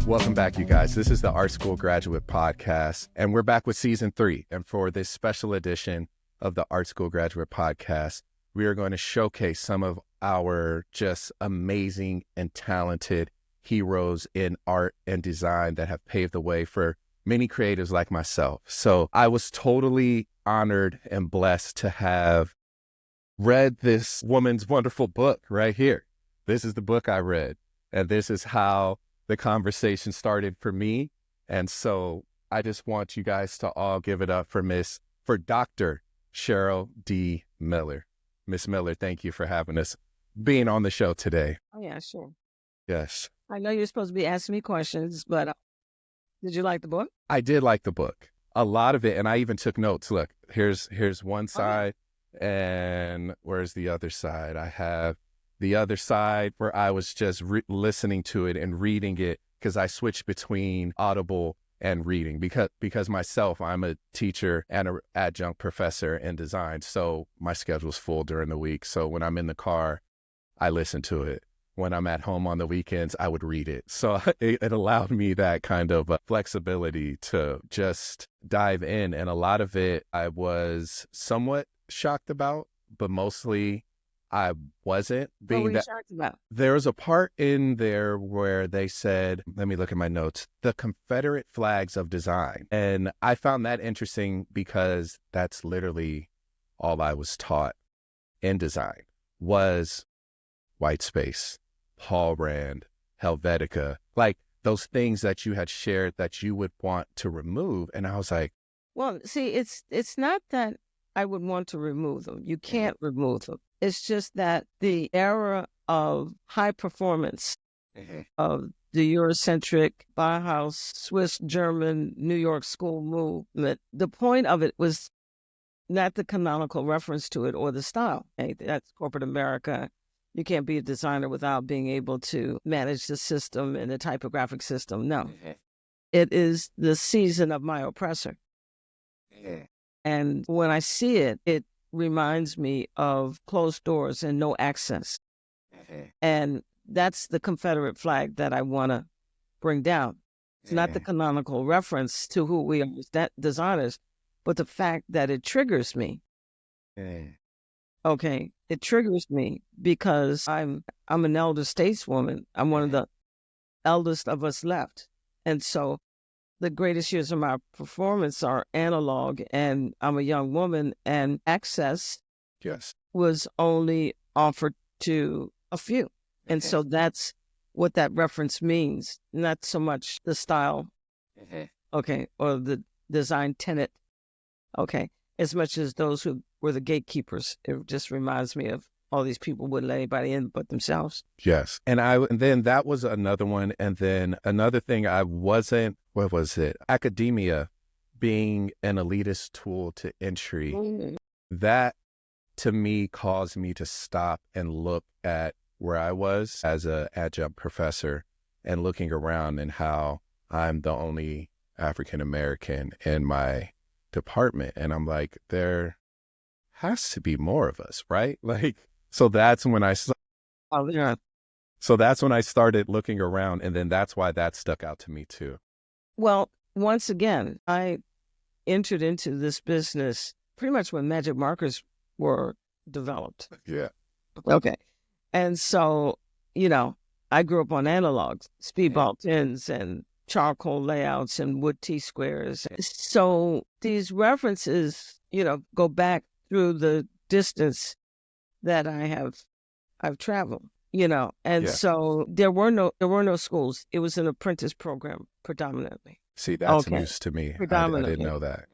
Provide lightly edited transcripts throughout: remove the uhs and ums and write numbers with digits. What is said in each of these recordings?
Welcome back, you guys. This is the Art School Graduate Podcast, and we're back with season 3. And for this special edition of the Art School Graduate Podcast, we are going to showcase some of our just amazing and talented heroes in art and design that have paved the way for many creatives like myself. So I was totally honored and blessed to have read this woman's wonderful book right here. This is the book I read, and this is how the conversation started for me. And so I just want you guys to all give it up for Dr. Cheryl D. Miller. Miss Miller, thank you for having us, being on the show today. Oh, yeah, sure. Yes. I know you're supposed to be asking me questions, but did you like the book? I did like the book. A lot of it, and I even took notes. Look, here's one side, and where's the other side? I have the other side where I was just listening to it and reading it, because I switched between Audible and reading because myself, I'm a teacher and an adjunct professor in design. So my schedule's full during the week. So when I'm in the car, I listen to it. When I'm at home on the weekends, I would read it. So it allowed me that kind of flexibility to just dive in. And a lot of it I was somewhat shocked about, but mostly I wasn't. What were you shocked about? There was a part in there where they said, let me look at my notes, the Confederate flags of design. And I found that interesting because that's literally all I was taught in design was white space, Paul Rand, Helvetica, like those things that you had shared that you would want to remove. And I was like, well, see, it's not that I would want to remove them. You can't remove them. It's just that the era of high performance of the Eurocentric, Bauhaus, Swiss, German, New York school movement, the point of it was not the canonical reference to it or the style. Hey, that's corporate America. You can't be a designer without being able to manage the system and the typographic system. No. It is the season of my oppressor. And when I see it, it reminds me of closed doors and no access. And that's the Confederate flag that I want to bring down. It's not the canonical reference to who we are as designers, but the fact that it triggers me. Okay, it triggers me because I'm an elder stateswoman. I'm one of the eldest of us left. And so the greatest years of my performance are analog, and I'm a young woman, and access was only offered to a few. And so that's what that reference means, not so much the style, okay, or the design tenet, okay, as much as those who were the gatekeepers. It just reminds me of all these people wouldn't let anybody in but themselves. Yes. And then that was another one. And then another thing I wasn't, what was it? Academia being an elitist tool to entry. That to me caused me to stop and look at where I was as an adjunct professor and looking around and how I'm the only African-American in my department. And I'm like, there has to be more of us, right? Like, so that's when I started looking around, and then that's why that stuck out to me too. Well, once again, I entered into this business pretty much when magic markers were developed. Yeah. Okay. And so, I grew up on analogs, speedball pens and charcoal layouts and wood T-squares. So these references, go back through the distance that I've traveled, and so there were no schools. It was an apprentice program predominantly. See, that's news to me. I didn't know that.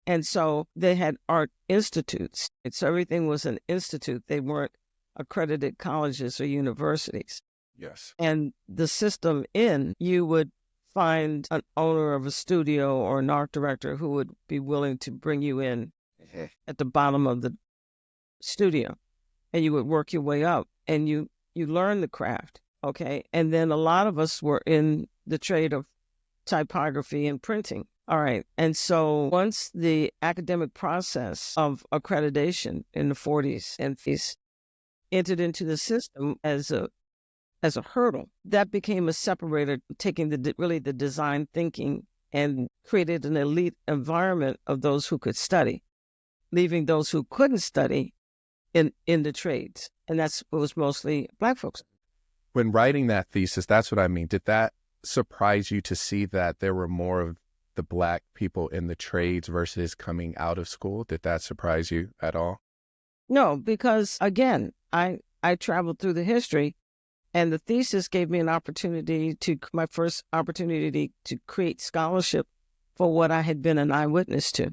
And so they had art institutes. So everything was an institute. They weren't accredited colleges or universities. Yes. And the system you would find an owner of a studio or an art director who would be willing to bring you in at the bottom of the studio, and you would work your way up, and you learn the craft, okay? And then a lot of us were in the trade of typography and printing. All right. And so once the academic process of accreditation in the 40s and 50s entered into the system as a as a hurdle. That became a separator, taking the design thinking and created an elite environment of those who could study, leaving those who couldn't study in the trades. And it was mostly Black folks. When writing that thesis, that's what I mean. Did that surprise you to see that there were more of the Black people in the trades versus coming out of school? Did that surprise you at all? No, because again, I traveled through the history, and the thesis gave me my first opportunity to create scholarship for what I had been an eyewitness to.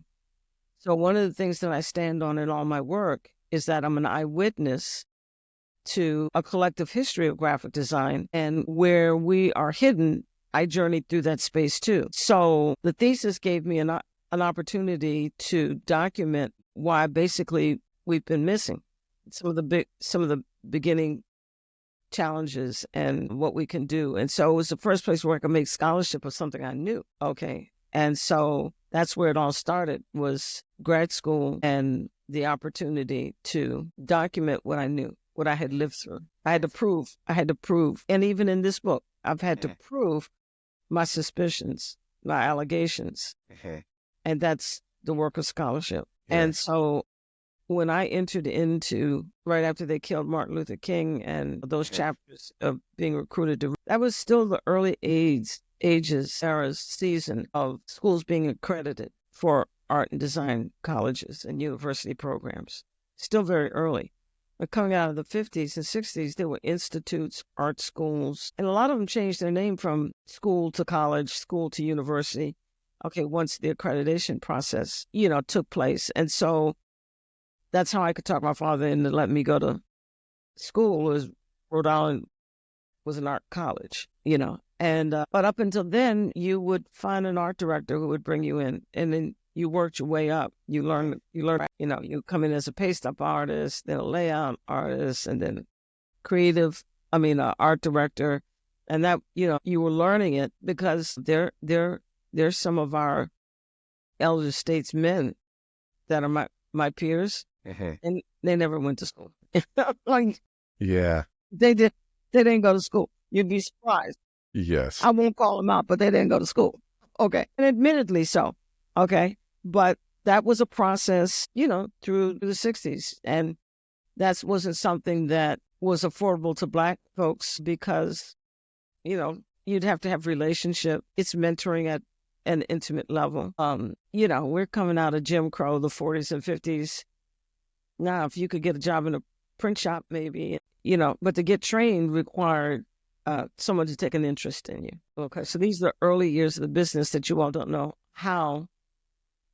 So one of the things that I stand on in all my work is that I'm an eyewitness to a collective history of graphic design, and where we are hidden, I journeyed through that space too. So the thesis gave me an opportunity to document why basically we've been missing some of the beginning challenges and what we can do. And so it was the first place where I could make scholarship of something I knew. Okay. And so that's where it all started, was grad school and the opportunity to document what I knew, what I had lived through. I had to prove. And even in this book, I've had to prove my suspicions, my allegations. And that's the work of scholarship. And so when I entered into, right after they killed Martin Luther King and those chapters of being recruited that was still the early season of schools being accredited for art and design colleges and university programs. Still very early. But coming out of the 50s and 60s, there were institutes, art schools, and a lot of them changed their name from school to college, school to university. Okay, once the accreditation process, took place. And so that's how I could talk my father into letting me go to school. Rhode Island was an art college, And but up until then, you would find an art director who would bring you in, and then you worked your way up. You learn. You come in as a paste up artist, then a layout artist, and then art director, and that you were learning it because there's some of our elder statesmen that are my peers. And they never went to school. Yeah. They didn't go to school. You'd be surprised. Yes. I won't call them out, but they didn't go to school. Okay. And admittedly so. Okay. But that was a process, through the 60s. And that wasn't something that was affordable to Black folks because, you'd have to have relationship. It's mentoring at an intimate level. We're coming out of Jim Crow, the 40s and 50s. Now, if you could get a job in a print shop, maybe, but to get trained required someone to take an interest in you. Okay, so these are the early years of the business that you all don't know how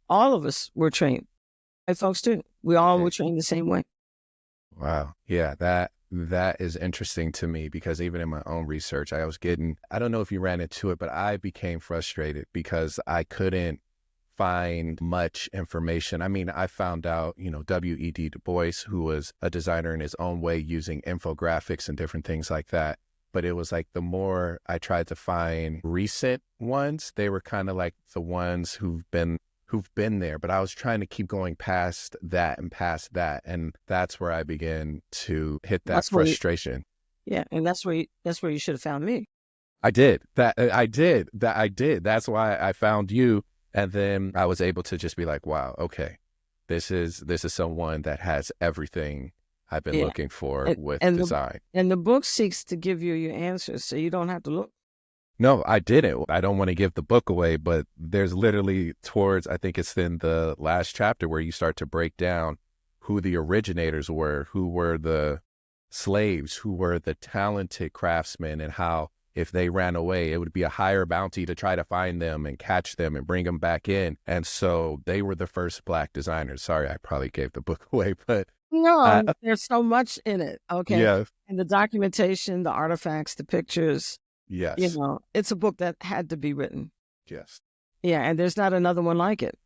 all of us were trained. Hey, folks, too. We all were trained the same way. Wow. Yeah, that is interesting to me because even in my own research, I don't know if you ran into it, but I became frustrated because I couldn't find much information. I found out, W.E.D. Du Bois, who was a designer in his own way using infographics and different things like that. But it was like the more I tried to find recent ones, they were kind of like the ones who've been there. But I was trying to keep going past that. And that's where I began to hit that frustration. And that's where you should have found me. I did. That's why I found you. And then I was able to just be like, wow, okay, this is someone that has everything I've been looking for with design. And the book seeks to give you your answers so you don't have to look. No, I didn't. I don't want to give the book away, but there's literally I think it's in the last chapter where you start to break down who the originators were, who were the slaves, who were the talented craftsmen, and how if they ran away, it would be a higher bounty to try to find them and catch them and bring them back in. And so they were the first Black designers. Sorry, I probably gave the book away, but no, there's so much in it. Okay. Yeah. And the documentation, the artifacts, the pictures. Yes. It's a book that had to be written. Yes. Yeah. And there's not another one like it,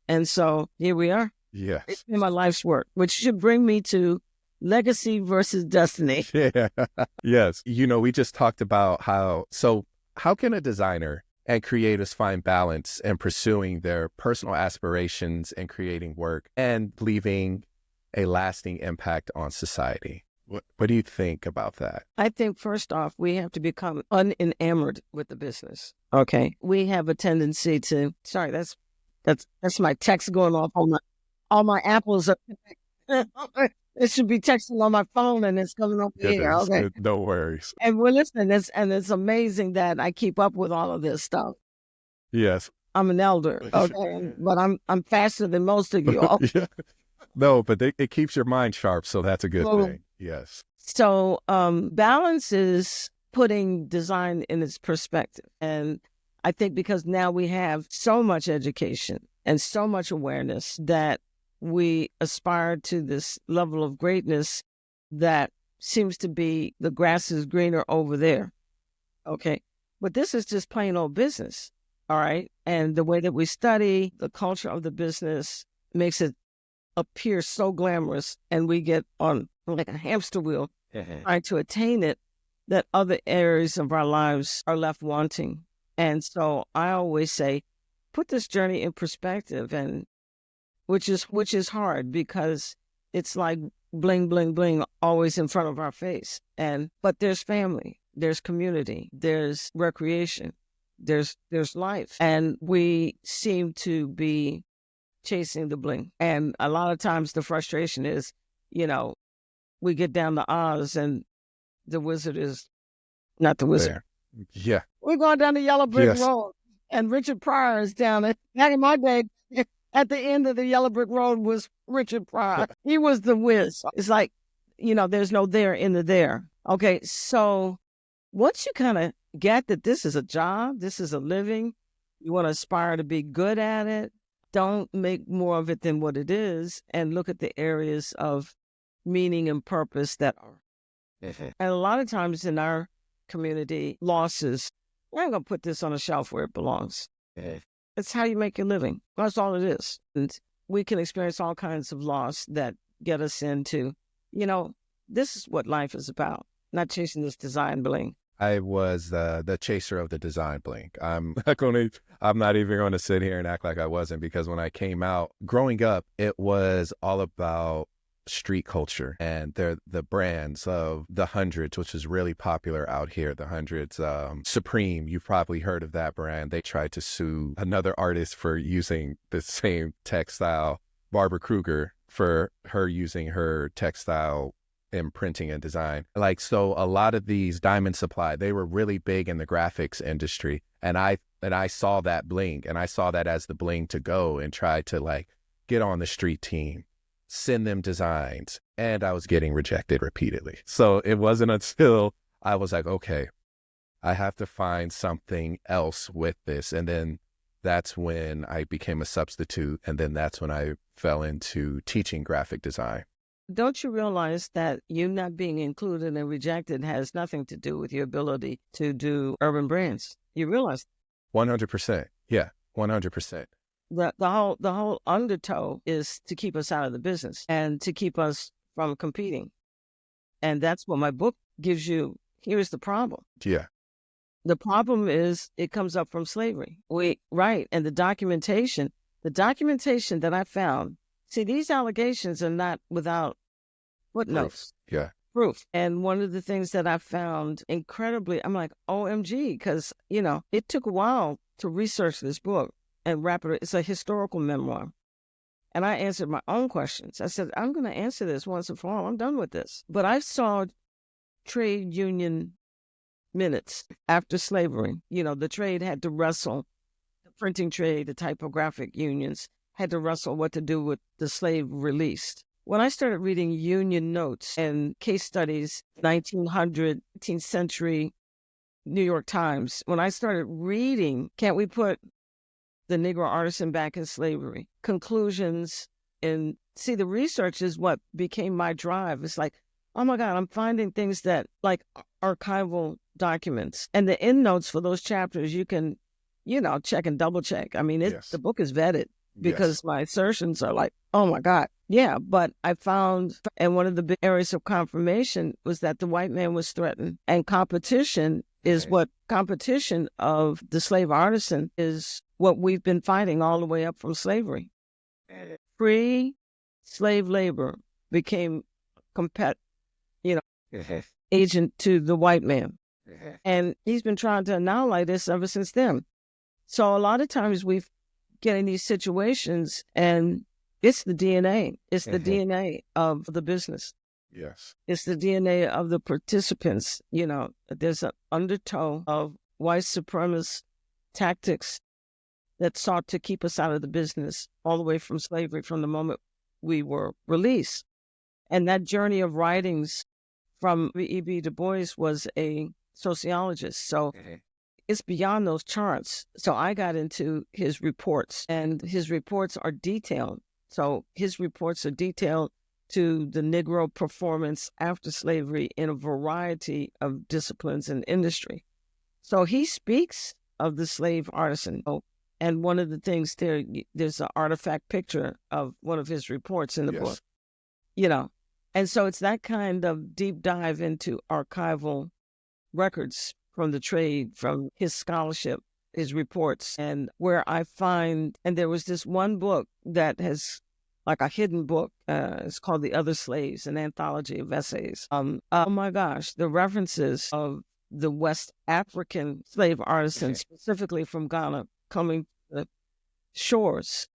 And so here we are. Yes. It's been my life's work, which should bring me to legacy versus destiny. Yeah. Yes. We just talked about how can a designer and creators find balance in pursuing their personal aspirations and creating work and leaving a lasting impact on society? What do you think about that? I think first off, we have to become unenamored with the business. Okay. We have a tendency to, sorry, that's my text going off on all my apples. It should be texting on my phone and it's coming over here. Okay. No worries. And we're listening. It's amazing that I keep up with all of this stuff. Yes. I'm an elder. Okay. But I'm faster than most of you all. Yeah. No, but it keeps your mind sharp. So that's a good thing. Yes. So balance is putting design in its perspective. And I think because now we have so much education and so much awareness that we aspire to this level of greatness that seems to be the grass is greener over there. Okay. But this is just plain old business. All right. And the way that we study the culture of the business makes it appear so glamorous, and we get on like a hamster wheel trying to attain it, that other areas of our lives are left wanting. And so I always say, put this journey in perspective, and which is hard because it's like bling, bling, bling always in front of our face. But there's family, there's community, there's recreation, there's life. And we seem to be chasing the bling. And a lot of times the frustration is, we get down to Oz and the wizard is not the wizard. There. Yeah. We're going down the yellow brick road, and Richard Pryor is down it. Back in my day, at the end of the yellow brick road was Richard Pryor. He was the whiz. It's like, there's no there in the there. Okay, so once you kind of get that this is a job, this is a living, you want to aspire to be good at it, don't make more of it than what it is, and look at the areas of meaning and purpose that are. And a lot of times in our community, losses, I'm going to put this on a shelf where it belongs. It's how you make your living. That's all it is. And we can experience all kinds of loss that get us into, this is what life is about, not chasing this design bling. I was the chaser of the design bling. I'm not even going to sit here and act like I wasn't, because when I came out, growing up, it was all about street culture and the brands of the Hundreds, which is really popular out here. The Hundreds, Supreme, you've probably heard of that brand. They tried to sue another artist for using the same textile, Barbara Kruger, for her using her textile in printing and design. So a lot of these Diamond Supply, they were really big in the graphics industry. And I saw that bling, and I saw that as the bling to go and try to get on the street team, send them designs, and I was getting rejected repeatedly. So it wasn't until I was like, okay, I have to find something else with this. And then that's when I became a substitute. And then that's when I fell into teaching graphic design. Don't you realize that you not being included and rejected has nothing to do with your ability to do urban brands? You realize? 100%. Yeah, 100%. The whole undertow is to keep us out of the business and to keep us from competing. And that's what my book gives you. Here's the problem. Yeah. The problem is it comes up from slavery. And the documentation that I found, see, these allegations are not without footnotes. Yeah. Proof. And one of the things that I found incredibly, I'm like, OMG, because, it took a while to research this book and wrap it. It's a historical memoir. And I answered my own questions. I said, I'm going to answer this once and for all. I'm done with this. But I saw trade union minutes after slavery. The trade had to wrestle, the printing trade, the typographic unions had to wrestle what to do with the slave released. When I started reading union notes and case studies, 1900, 18th century New York Times, when I started reading, can't we put the Negro artisan back in slavery? Conclusions, and see, the research is what became my drive. It's like, oh my God, I'm finding things that like archival documents, and the endnotes for those chapters, you can, check and double check. I mean, the book is vetted because my assertions are like, oh my God. Yeah, but I found, and one of the big areas of confirmation was that the white man was threatened, and competition is competition of the slave artisan is what we've been fighting all the way up from slavery. Free slave labor became agent to the white man. And he's been trying to annihilate this ever since then. So a lot of times we get in these situations and it's the DNA. It's the DNA of the business. Yes. It's the DNA of the participants. You know, there's an undertow of white supremacist tactics that sought to keep us out of the business all the way from slavery, from the moment we were released. And that journey of writings from E.B. Du Bois was a sociologist. So it's beyond those charts. So I got into his reports, and his reports are detailed. So his reports are detailed to the Negro performance after slavery in a variety of disciplines and industry. So he speaks of the slave artisan. And one of the things there's an artifact picture of one of his reports in the book, you know. And so it's that kind of deep dive into archival records from the trade, from his scholarship, his reports, and where I find, and there was this one book that has like a hidden book. It's called The Other Slaves, an anthology of essays. Oh my gosh, the references of the West African slave artisans, specifically from Ghana, coming to the shores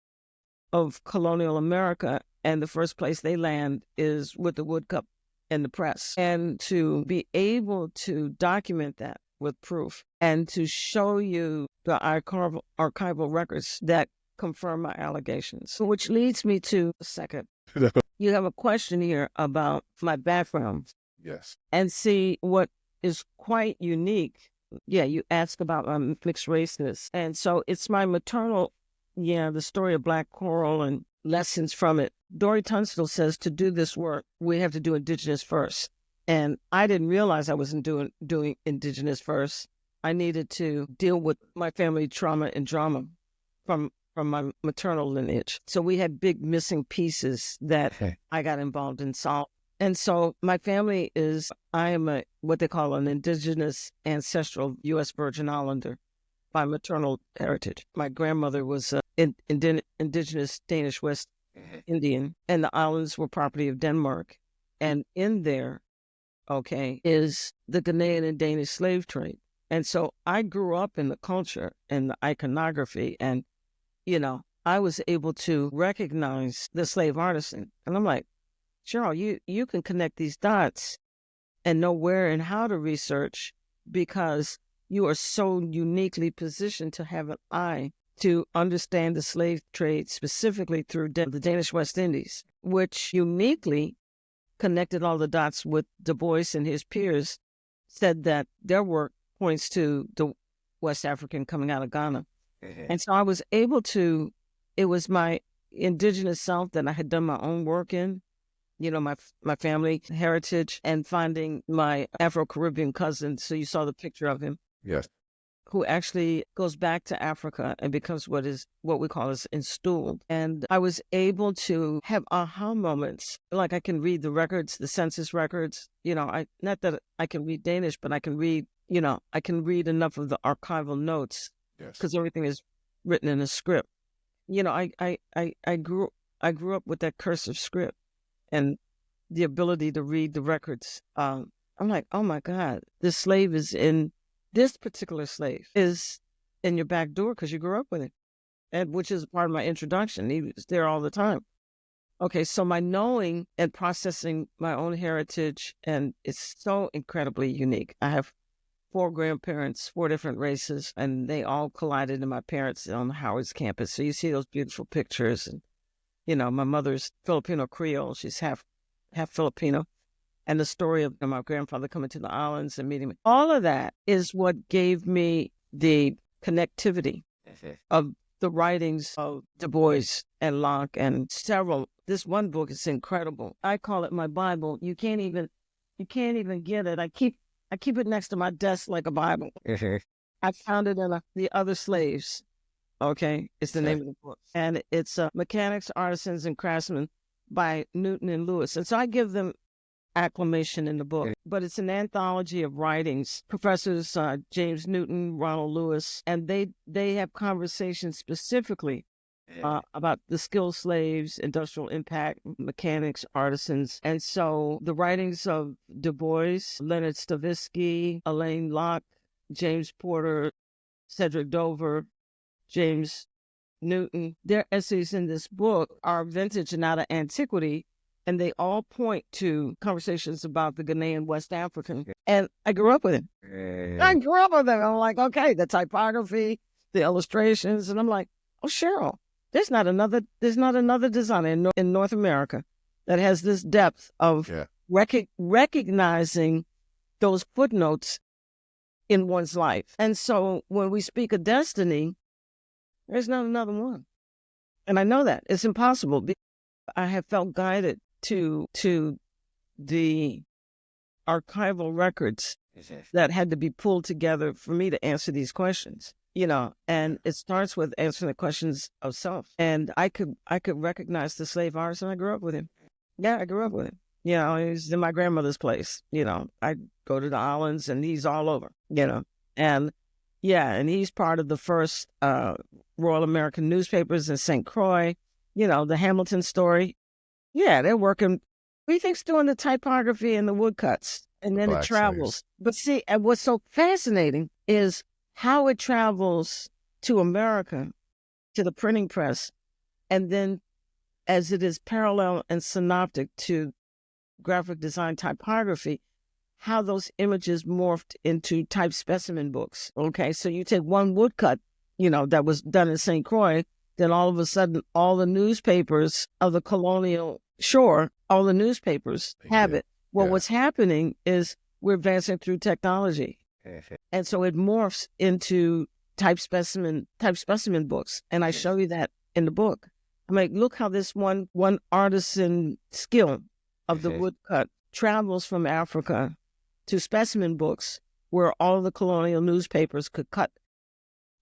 of colonial America, and the first place they land is with the woodcup and the press. And to be able to document that with proof and to show you the archival records that confirm my allegations, which leads me to a second. You have a question here about my background. Yes. And see what is quite unique. Yeah, you asked about mixed raceness. And so it's my maternal, the story of Black Coral and lessons from it. Dory Tunstall says to do this work, we have to do Indigenous first. And I didn't realize I wasn't doing Indigenous first. I needed to deal with my family trauma and drama from my maternal lineage. So we had big missing pieces that I got involved in solving. And so my family I am what they call an indigenous ancestral U.S. Virgin Islander by maternal heritage. My grandmother was indigenous Danish West Indian, and the islands were property of Denmark. And in there, is the Ghanaian and Danish slave trade. And so I grew up in the culture and the iconography, and, I was able to recognize the slave artisan. And I'm like, Cheryl, you can connect these dots and know where and how to research because you are so uniquely positioned to have an eye to understand the slave trade specifically through the Danish West Indies, which uniquely connected all the dots with Du Bois and his peers, said that their work points to the West African coming out of Ghana. And so I was able to, it was my indigenous self that I had done my own work in, my family heritage, and finding my Afro-Caribbean cousin. So you saw the picture of him. Yes. Who actually goes back to Africa and becomes what we call as installed. And I was able to have aha moments. Like I can read the records, the census records, not that I can read Danish, but I can read, I can read enough of the archival notes because everything is written in a script. I grew up with that cursive script and the ability to read the records. I'm like, oh my God, this particular slave is in your back door because you grew up with him, and which is part of my introduction. He was there all the time. Okay, so my knowing and processing my own heritage, and it's so incredibly unique. I have 4 grandparents, 4 different races, and they all collided in my parents on Howard's campus. So you see those beautiful pictures, and my mother's Filipino Creole. She's half Filipino. And the story of my grandfather coming to the islands and meeting me. All of that is what gave me the connectivity of the writings of Du Bois and Locke and several. This one book is incredible. I call it my Bible. You can't even get it. I keep it next to my desk like a Bible. I found it in The Other Slaves. It's the name of the book. And it's Mechanics, Artisans, and Craftsmen by Newton and Lewis. And so I give them acclamation in the book, but it's an anthology of writings. Professors James Newton, Ronald Lewis, and they have conversations specifically about the skilled slaves, industrial impact, mechanics, artisans. And so the writings of Du Bois, Leonard Stavisky, Elaine Locke, James Porter, Cedric Dover, James Newton, their essays in this book are vintage and out of antiquity, and they all point to conversations about the Ghanaian West African. And I grew up with him. I grew up with him. I'm like, okay, the typography, the illustrations, and I'm like, oh, Cheryl, there's not another designer in North America that has this depth of recognizing those footnotes in one's life. And so when we speak of destiny, there's not another one. And I know that. It's impossible. I have felt guided to the archival records that had to be pulled together for me to answer these questions, and it starts with answering the questions of self. And I could recognize the slave artist, and I grew up with him. Yeah, I grew up with him. He was in my grandmother's place. I go to the islands and he's all over, and and he's part of the first Royal American newspapers in St. Croix, the Hamilton story. Yeah, they're working. What do you think's doing the typography and the woodcuts? And then it travels. But see, and what's so fascinating is how it travels to America, to the printing press, and then as it is parallel and synoptic to graphic design typography, how those images morphed into type specimen books. Okay, so you take one woodcut, that was done in St. Croix, then all of a sudden, all the newspapers of the colonial shore, all the newspapers have it. Well, what's happening is we're advancing through technology. And so it morphs into type specimen books. And I show you that in the book. I'm like, look how this one artisan skill of the woodcut travels from Africa to specimen books where all of the colonial newspapers could cut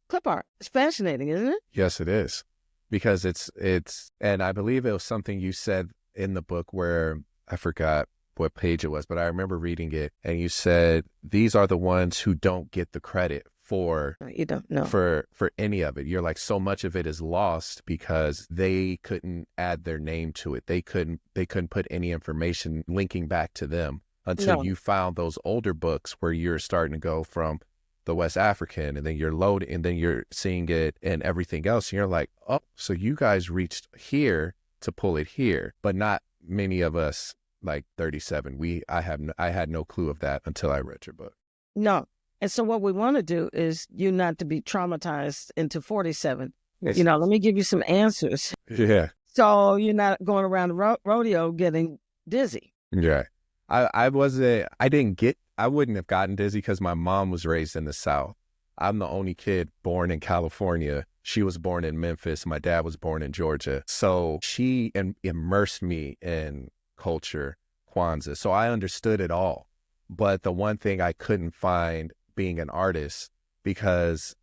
clip art. It's fascinating, isn't it? Yes, it is. Because it's, and I believe it was something you said in the book where I forgot what page it was, but I remember reading it, and you said these are the ones who don't get the credit for you don't know for any of it. You're like, so much of it is lost because they couldn't add their name to it. They couldn't put any information linking back to them until you found those older books where you're starting to go from the West African, and then you're loading, and then you're seeing it and everything else. And you're like, oh, so you guys reached here to pull it here, but not many of us, like 37. I had no clue of that until I read your book. No. And so what we want to do is you not to be traumatized into 47. Let me give you some answers. Yeah. So you're not going around the rodeo getting dizzy. Yeah. I wouldn't have gotten dizzy because my mom was raised in the South. I'm the only kid born in California. She was born in Memphis. My dad was born in Georgia. So she immersed me in culture, Kwanzaa. So I understood it all. But the one thing I couldn't find being an artist, because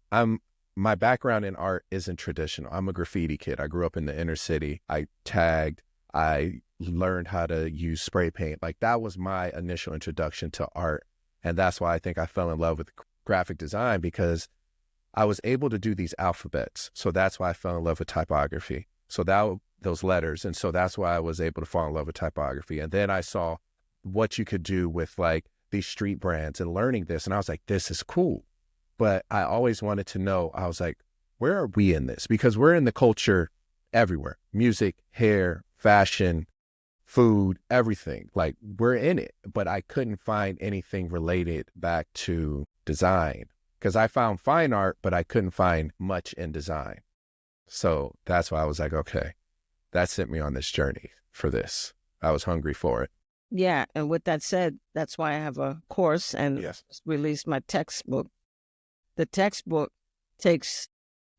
my background in art isn't traditional. I'm a graffiti kid. I grew up in the inner city. I tagged. I learned how to use spray paint. Like, that was my initial introduction to art. And that's why I think I fell in love with graphic design, because I was able to do these alphabets. So that's why I fell in love with typography. So those letters. And so that's why I was able to fall in love with typography. And then I saw what you could do with like these street brands and learning this. And I was like, this is cool. But I always wanted to know, I was like, where are we in this? Because we're in the culture everywhere. Music, hair, fashion, food, everything. Like, we're in it. But I couldn't find anything related back to design, because I found fine art, but I couldn't find much in design. So that's why I was like, okay, that sent me on this journey for this. I was hungry for it. Yeah. And with that said, that's why I have a course and released my textbook. The textbook takes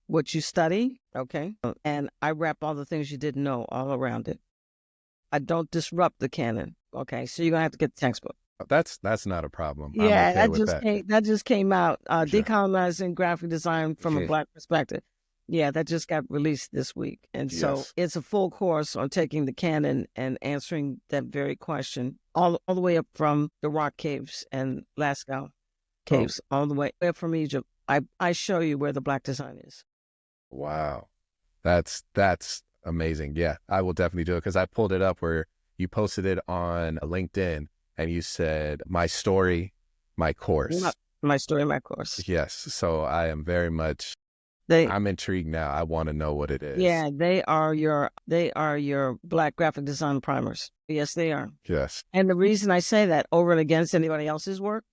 what you study, okay, and I wrap all the things you didn't know all around it. I don't disrupt the canon, okay? So you're going to have to get the textbook. That's not a problem. Yeah, I'm okay that just came out, Sure. Decolonizing Graphic Design from a Black Perspective. Yeah, that just got released this week. And so it's a full course on taking the canon and answering that very question, all the way up from the rock caves and Lascaux caves, all the way up from Egypt. I show you where the Black design is. Wow. That's amazing. Yeah, I will definitely do it because I pulled it up where you posted it on LinkedIn and you said my story, my course. My story, my course. Yes. So I am very much, They, I'm intrigued now. I want to know what it is. yeah, they are your Black graphic design primers. Yes, they are. Yes. And the reason I say that over and against anybody else's work,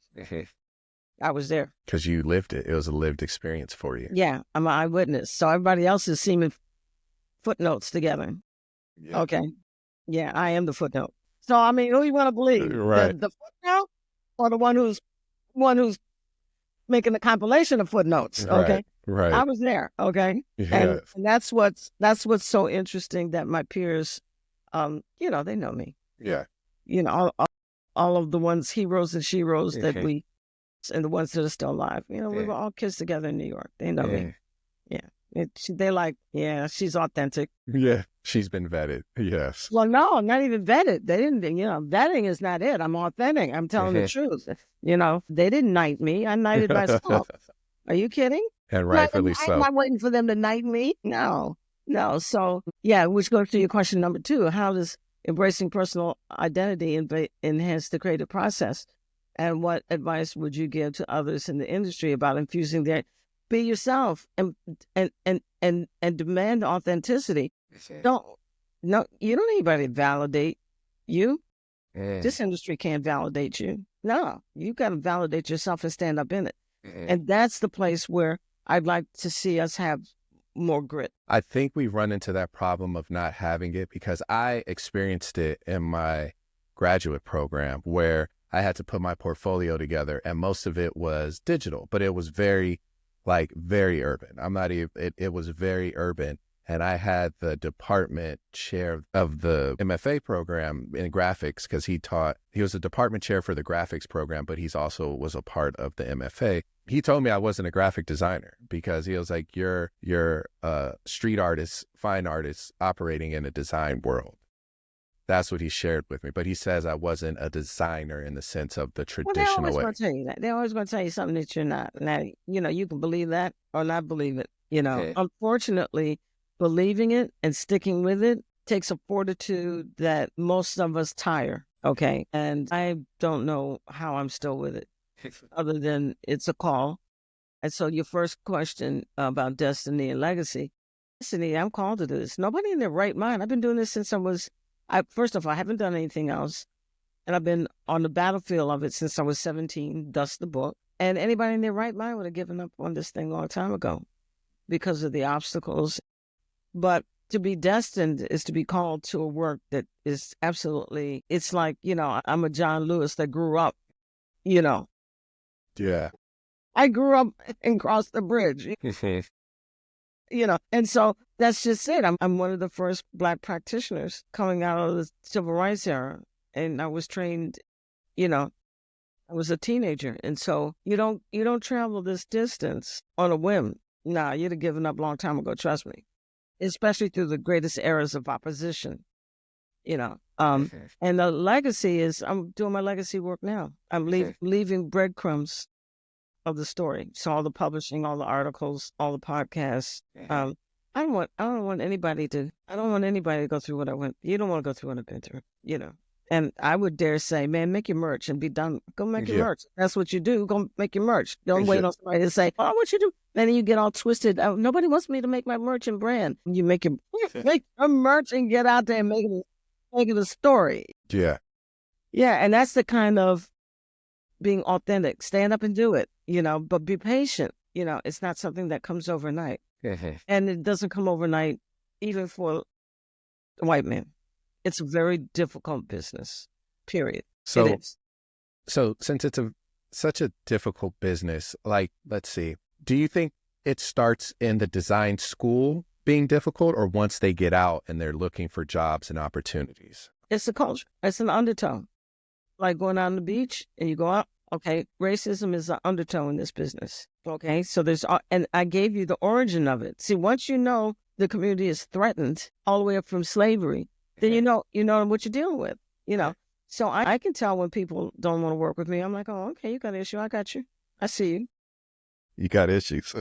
I was there. Because you lived it. It was a lived experience for you. Yeah, I'm an eyewitness. So everybody else is seeming footnotes together. Yeah. Okay. Yeah, I am the footnote. So I mean, who you want to believe? Right. The footnote or the one who's making the compilation of footnotes? Okay. Right. I was there. Okay. Yes. And that's what's so interesting that my peers, you know, they know me. Yeah. You know, all of the ones, heroes and sheroes that we, and the ones that are still alive. You know, we were all kids together in New York. They know me. Yeah. They're like, yeah, she's authentic. Yeah. She's been vetted. Yes. Well, no, not even vetted. They didn't, you know, vetting is not it. I'm authentic. I'm telling the truth. You know, they didn't knight me. I knighted myself. Are you kidding? And rightfully so. I'm not waiting for them to knight me. No. So, yeah, which goes to your question number 2. How does embracing personal identity enhance the creative process? And what advice would you give to others in the industry about infusing their be yourself and demand authenticity? You don't need anybody to validate you. This industry can't validate you. No, you got to validate yourself and stand up in it. And that's the place where I'd like to see us have more grit. I think we run into that problem of not having it because I experienced it in my graduate program where I had to put my portfolio together and most of it was digital, but it was very urban. It was very urban. And I had the department chair of the MFA program in graphics because he was a department chair for the graphics program, but he's also was a part of the MFA. He told me I wasn't a graphic designer because he was like, you're a street artist, fine artist operating in a design world. That's what he shared with me. But he says I wasn't a designer in the sense of the traditional way. Well, they're always going to tell you that. They're always going to tell you something that you're not. Now, you know, you can believe that or not believe it. You know, Unfortunately, believing it and sticking with it takes a fortitude that most of us tire. Okay. And I don't know how I'm still with it other than it's a call. And so your first question about destiny and legacy, I'm called to do this. Nobody in their right mind. I've been doing this since first of all, I haven't done anything else. And I've been on the battlefield of it since I was 17, thus the book. And anybody in their right mind would have given up on this thing a long time ago because of the obstacles. But to be destined is to be called to a work that is absolutely, it's like, you know, I'm a John Lewis that grew up, you know. Yeah. I grew up and crossed the bridge, you know. And so that's just it. I'm one of the first Black practitioners coming out of the civil rights era. And I was trained, you know, I was a teenager. And so you don't travel this distance on a whim. Nah, you'd have given up a long time ago, trust me. Especially through the greatest eras of opposition, you know. And the legacy is, I'm doing my legacy work now. I'm leaving breadcrumbs of the story. So all the publishing, all the articles, all the podcasts. I don't want anybody to go through what I went. You don't want to go through what I've been through, you know. And I would dare say, man, make your merch and be done. Go make your merch. That's what you do. Go make your merch. Don't wait on somebody to say, oh, what you do? And then you get all twisted. Oh, nobody wants me to make my merch and brand. You make a merch and get out there and make it a story. Yeah. Yeah. And that's the kind of being authentic. Stand up and do it, you know, but be patient. You know, it's not something that comes overnight. And it doesn't come overnight even for the white man. It's a very difficult business, period. So, it is. So since it's such a difficult business, like, let's see, do you think it starts in the design school being difficult or once they get out and they're looking for jobs and opportunities? It's a culture. It's an undertone. Like going out on the beach and you go out, okay, racism is an undertone in this business. Okay, so and I gave you the origin of it. See, once you know the community is threatened all the way up from slavery, then you know what you're dealing with, you know. So I can tell when people don't want to work with me. I'm like, oh, okay, you got an issue. I got you. I see you. You got issues.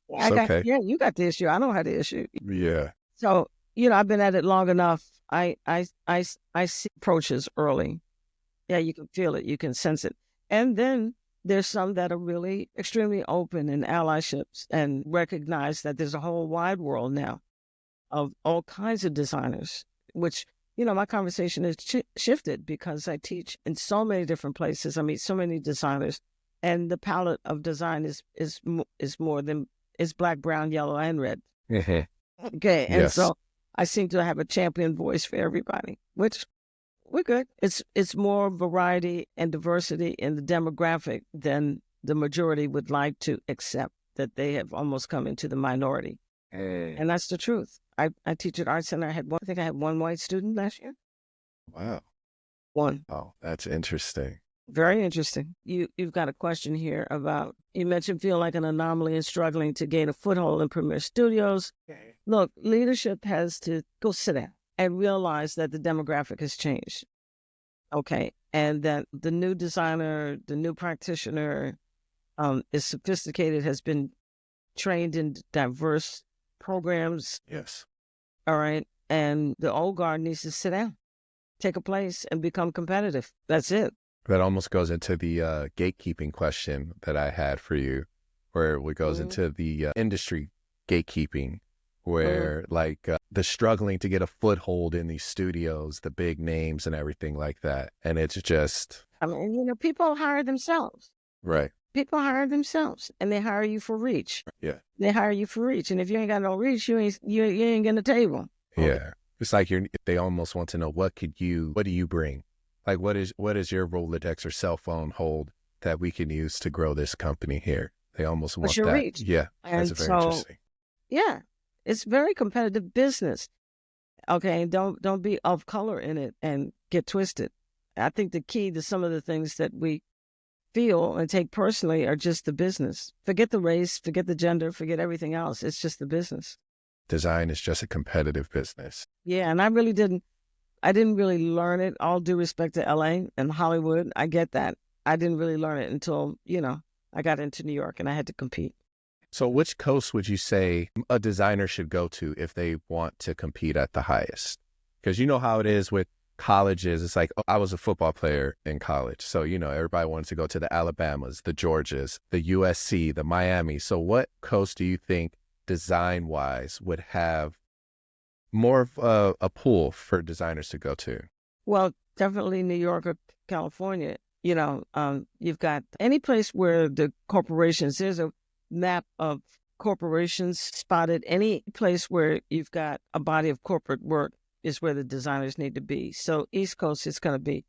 Yeah, you got the issue. I don't have the issue. Yeah. So, I've been at it long enough. I see approaches early. Yeah, you can feel it, you can sense it. And then there's some that are really extremely open in allyships and recognize that there's a whole wide world now of all kinds of designers, which, my conversation has shifted because I teach in so many different places. I meet so many designers, and the palette of design is more than is black, brown, yellow, and red. Okay, and Yes. so I seem to have a champion voice for everybody, which we're good. It's more variety and diversity in the demographic than the majority would like to accept, that they have almost come into the minority. And that's the truth. I teach at Art Center. I think I had one white student last year. Wow. One. Oh, that's interesting. Very interesting. You've got a question here about, you mentioned feel like an anomaly and struggling to gain a foothold in premier studios. Look, leadership has to go sit down and realize that the demographic has changed. Okay. And that the new designer, the new practitioner is sophisticated, has been trained in diverse programs. Yes. All right. And the old guard needs to sit down, take a place, and become competitive. That's it. That almost goes into the gatekeeping question that I had for you, where it goes into the industry gatekeeping, where like the struggling to get a foothold in these studios, the big names and everything like that. And it's just, I mean, people hire themselves. right. People hire themselves, and they hire you for reach. Yeah. They hire you for reach. And if you ain't got no reach, you ain't getting a table. Yeah. It's like they almost want to know, what do you bring? Like, what is your Rolodex or cell phone hold that we can use to grow this company here? They almost want your that. reach? Yeah. And That's very interesting. Yeah, it's very competitive business. Okay, don't be of color in it and get twisted. I think the key to some of the things that we feel and take personally are just the business. Forget the race, forget the gender, forget everything else. It's just the business. Design is just a competitive business. Yeah, and I didn't really learn it, all due respect to LA and Hollywood. I get that. I didn't really learn it until, I got into New York and I had to compete. So which coast would you say a designer should go to if they want to compete at the highest? Because you know how it is with colleges. It's like, I was a football player in college. So, everybody wanted to go to the Alabamas, the Georgias, the USC, the Miami. So what coast do you think design-wise would have more of a pool for designers to go to? Well, definitely New York or California. You've got any place where the corporations, there's a map of corporations spotted. Any place where you've got a body of corporate work is where the designers need to be. So East Coast is going to be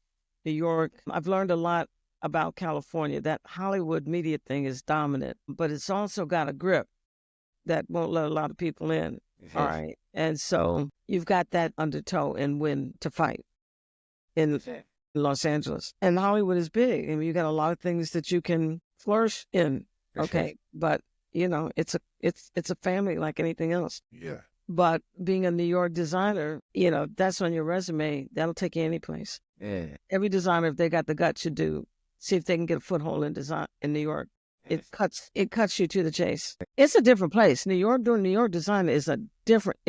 New York. I've learned a lot about California. That Hollywood media thing is dominant, but it's also got a grip that won't let a lot of people in. All right. And so you've got that undertow and win to fight in Los Angeles. And Hollywood is big. I mean, you got a lot of things that you can flourish in. Okay. But, it's a family like anything else. Yeah. But being a New York designer, that's on your resume. That'll take you any place. Yeah. Every designer, if they got the gut, should see if they can get a foothold in design in New York. It cuts you to the chase. It's a different place. New York, doing New York design it's a different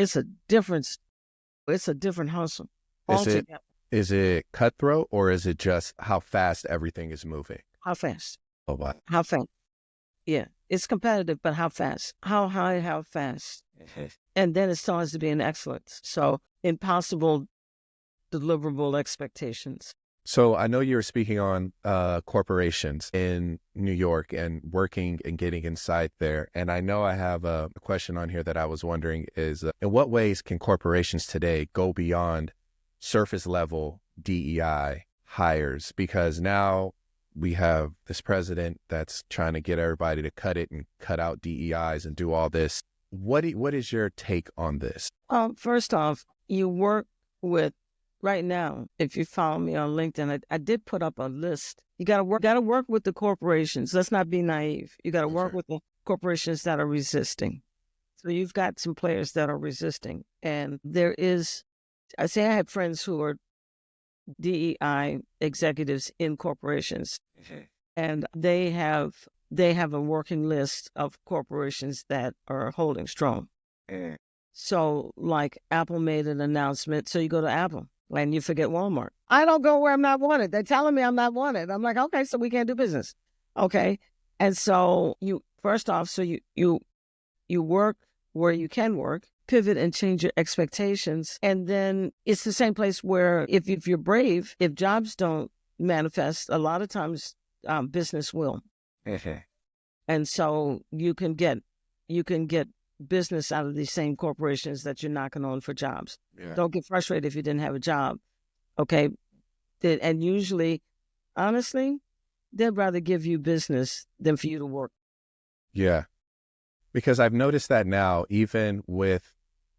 hustle. Is it cutthroat, or is it just how fast everything is moving? How fast? Oh, wow. How fast? Yeah. It's competitive, but how fast? How high, how fast? And then it starts to be an excellence. So impossible deliverable expectations. So I know you were speaking on corporations in New York and working and getting inside there. And I know I have a question on here that I was wondering is, in what ways can corporations today go beyond surface level DEI hires? Because now we have this president that's trying to get everybody to cut it and cut out DEIs and do all this. What is your take on this? First off, you work with, right now, if you follow me on LinkedIn, I did put up a list. You got to work with the corporations. Let's not be naive. You got to work with the corporations that are resisting. So you've got some players that are resisting. And I have friends who are DEI executives in corporations, and they have a working list of corporations that are holding strong. So like Apple made an announcement. So you go to Apple and you forget Walmart. I don't go where I'm not wanted. They're telling me I'm not wanted. I'm like, okay, so we can't do business. Okay. And so you, first off, so you work where you can work, pivot and change your expectations. And then it's the same place where if you're brave, if jobs don't manifest, a lot of times business will. And so you can get business out of these same corporations that you're knocking on for jobs. Yeah. Don't get frustrated if you didn't have a job. Okay. And usually, honestly, they'd rather give you business than for you to work. Yeah. Because I've noticed that now, even with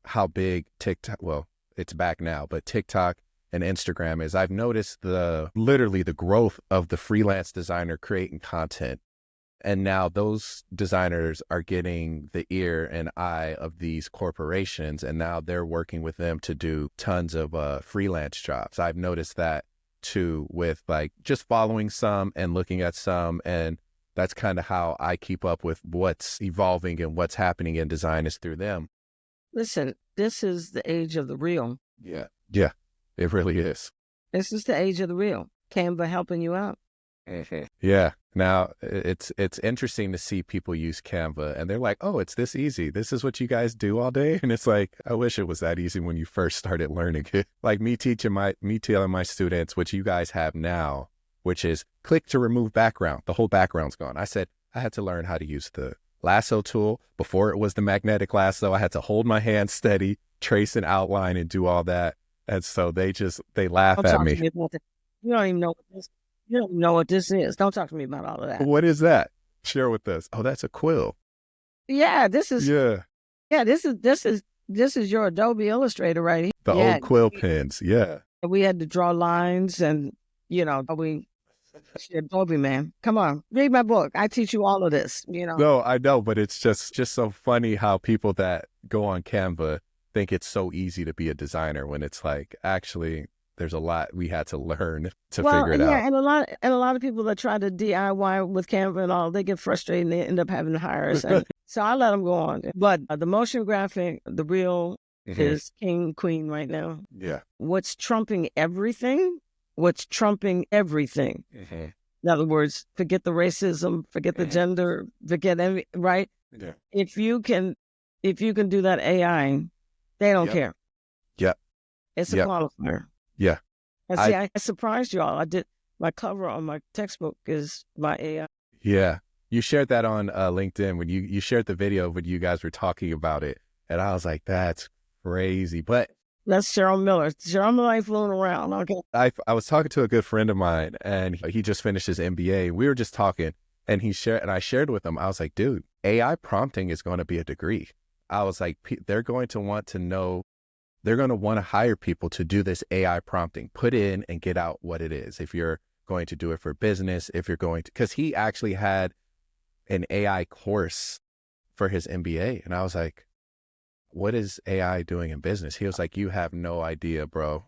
how big TikTok, well, it's back now, but TikTok and Instagram is, I've noticed literally the growth of the freelance designer creating content. And now those designers are getting the ear and eye of these corporations, and now they're working with them to do tons of freelance jobs. I've noticed that too, with like just following some and looking at some, and that's kind of how I keep up with what's evolving and what's happening in design is through them. Listen, this is the age of the real. Yeah. Yeah, it really is. This is the age of the real. Canva helping you out. Yeah. Now it's interesting to see people use Canva and they're like, oh, it's this easy. This is what you guys do all day. And it's like, I wish it was that easy when you first started learning it. Like me telling my students, which you guys have now, which is click to remove background. The whole background's gone. I said, I had to learn how to use the lasso tool. Before it was the magnetic lasso. I had to hold my hand steady, trace an outline and do all that. And so they laugh at me. You don't even know what this You don't know what this is. Don't talk to me about all of that. What is that? Share with us. Oh, that's a quill. Yeah, this is this is your Adobe Illustrator right here. The old quill pens. Yeah. We had to draw lines and Adobe, man. Come on, read my book. I teach you all of this, No, I know, but it's just so funny how people that go on Canva think it's so easy to be a designer when it's like, actually, there's a lot we had to learn to figure it out. Yeah, and a lot of people that try to DIY with Canva and all, they get frustrated and they end up having to hire us. So I let them go on. But the motion graphic, the real is king, queen right now. Yeah. What's trumping everything? In other words, forget the racism, forget the gender, forget right? Yeah. If you can do that AI, they don't care. Yeah. It's a qualifier. Yeah. And see, I surprised y'all. I did my cover on my textbook is my AI. Yeah. You shared that on LinkedIn when you shared the video when you guys were talking about it. And I was like, that's crazy. But that's Cheryl Miller. Cheryl Miller ain't fooling around. Okay. I was talking to a good friend of mine and he just finished his MBA. We were just talking and I shared with him. I was like, dude, AI prompting is going to be a degree. I was like, they're going to want to hire people to do this AI prompting, put in and get out what it is. If you're going to do it for business, because he actually had an AI course for his MBA. And I was like, what is AI doing in business? He was like, you have no idea, bro.